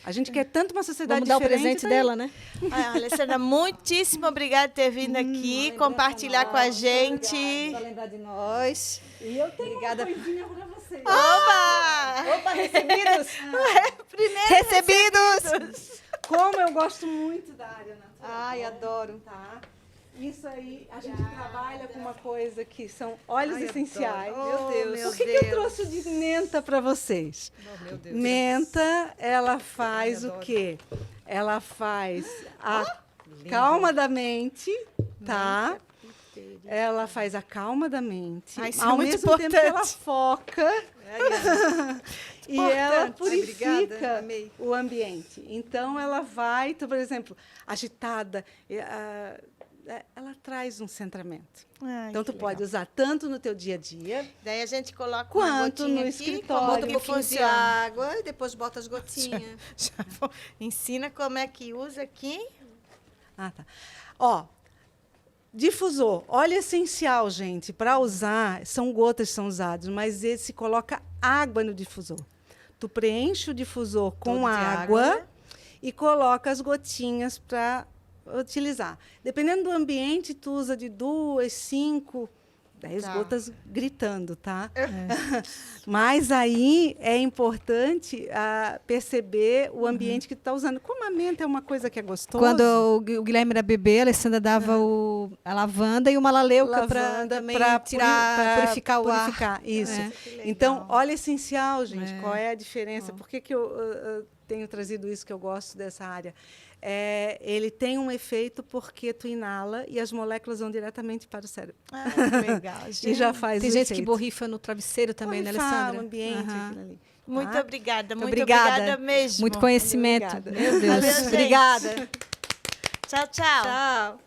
A gente quer tanto uma sociedade Vamos dar o diferente. presente daí. dela, né? Alessandra, muitíssimo obrigada por ter vindo aqui, compartilhar com a gente. Para lembrar de nós. E eu tenho Obrigada. uma coisinha para vocês. Oba! Opa, recebidos! Primeiro Recebidos! Como eu gosto muito da área natural. Ai, adoro. Tá? Isso aí, a gente trabalha com uma coisa que são óleos essenciais. Meu Deus. Por que eu trouxe o de menta para vocês? Meu Deus. Menta, ela faz o quê? Ela faz a calma da mente, tá? Ela faz a calma da mente. Ah, isso é ao muito mesmo tempo que ela importante. foca e ela Importante. purifica Obrigada, amei. o ambiente. Então, ela vai, por exemplo, agitada, ela traz um centramento. Ai, Então, que tu pode legal. usar tanto no teu dia a dia, Daí a gente coloca Quanto uma gotinha no aqui, escritório. como Bota um que pouquinho de funciona. água e depois bota as gotinhas. Ensina como é que usa aqui. Ah, tá. Ó, difusor, óleo essencial, gente, para usar, são gotas que são usadas, mas esse coloca água no difusor. Tu preenche o difusor com Todo de água, água. e coloca as gotinhas para utilizar. Dependendo do ambiente, tu usa de 2, 5, 10 Tá. gotas gritando, tá? Mas aí é importante perceber o ambiente que tu está usando. Como a menta é uma coisa que é gostosa. Quando o Guilherme era bebê, a Alessandra dava a lavanda e uma laleuca para lavanda também pra purificar o ar. purificar, isso. É. Que legal. Então, óleo essencial, gente, É. qual é a diferença? Por que eu tenho trazido isso, que eu gosto dessa área? Ele tem um efeito porque tu inala e as moléculas vão diretamente para o cérebro. Ah, que legal, gente. E já faz Tem o gente que efeito. borrifa no travesseiro também, né, Borrifar Alessandra? o ambiente, Aham. aquilo ali. Muito tá? obrigada, muito Obrigada. obrigada mesmo. Muito conhecimento. Obrigada. Meu Deus. Valeu, gente. Obrigada. Tchau, tchau. Tchau.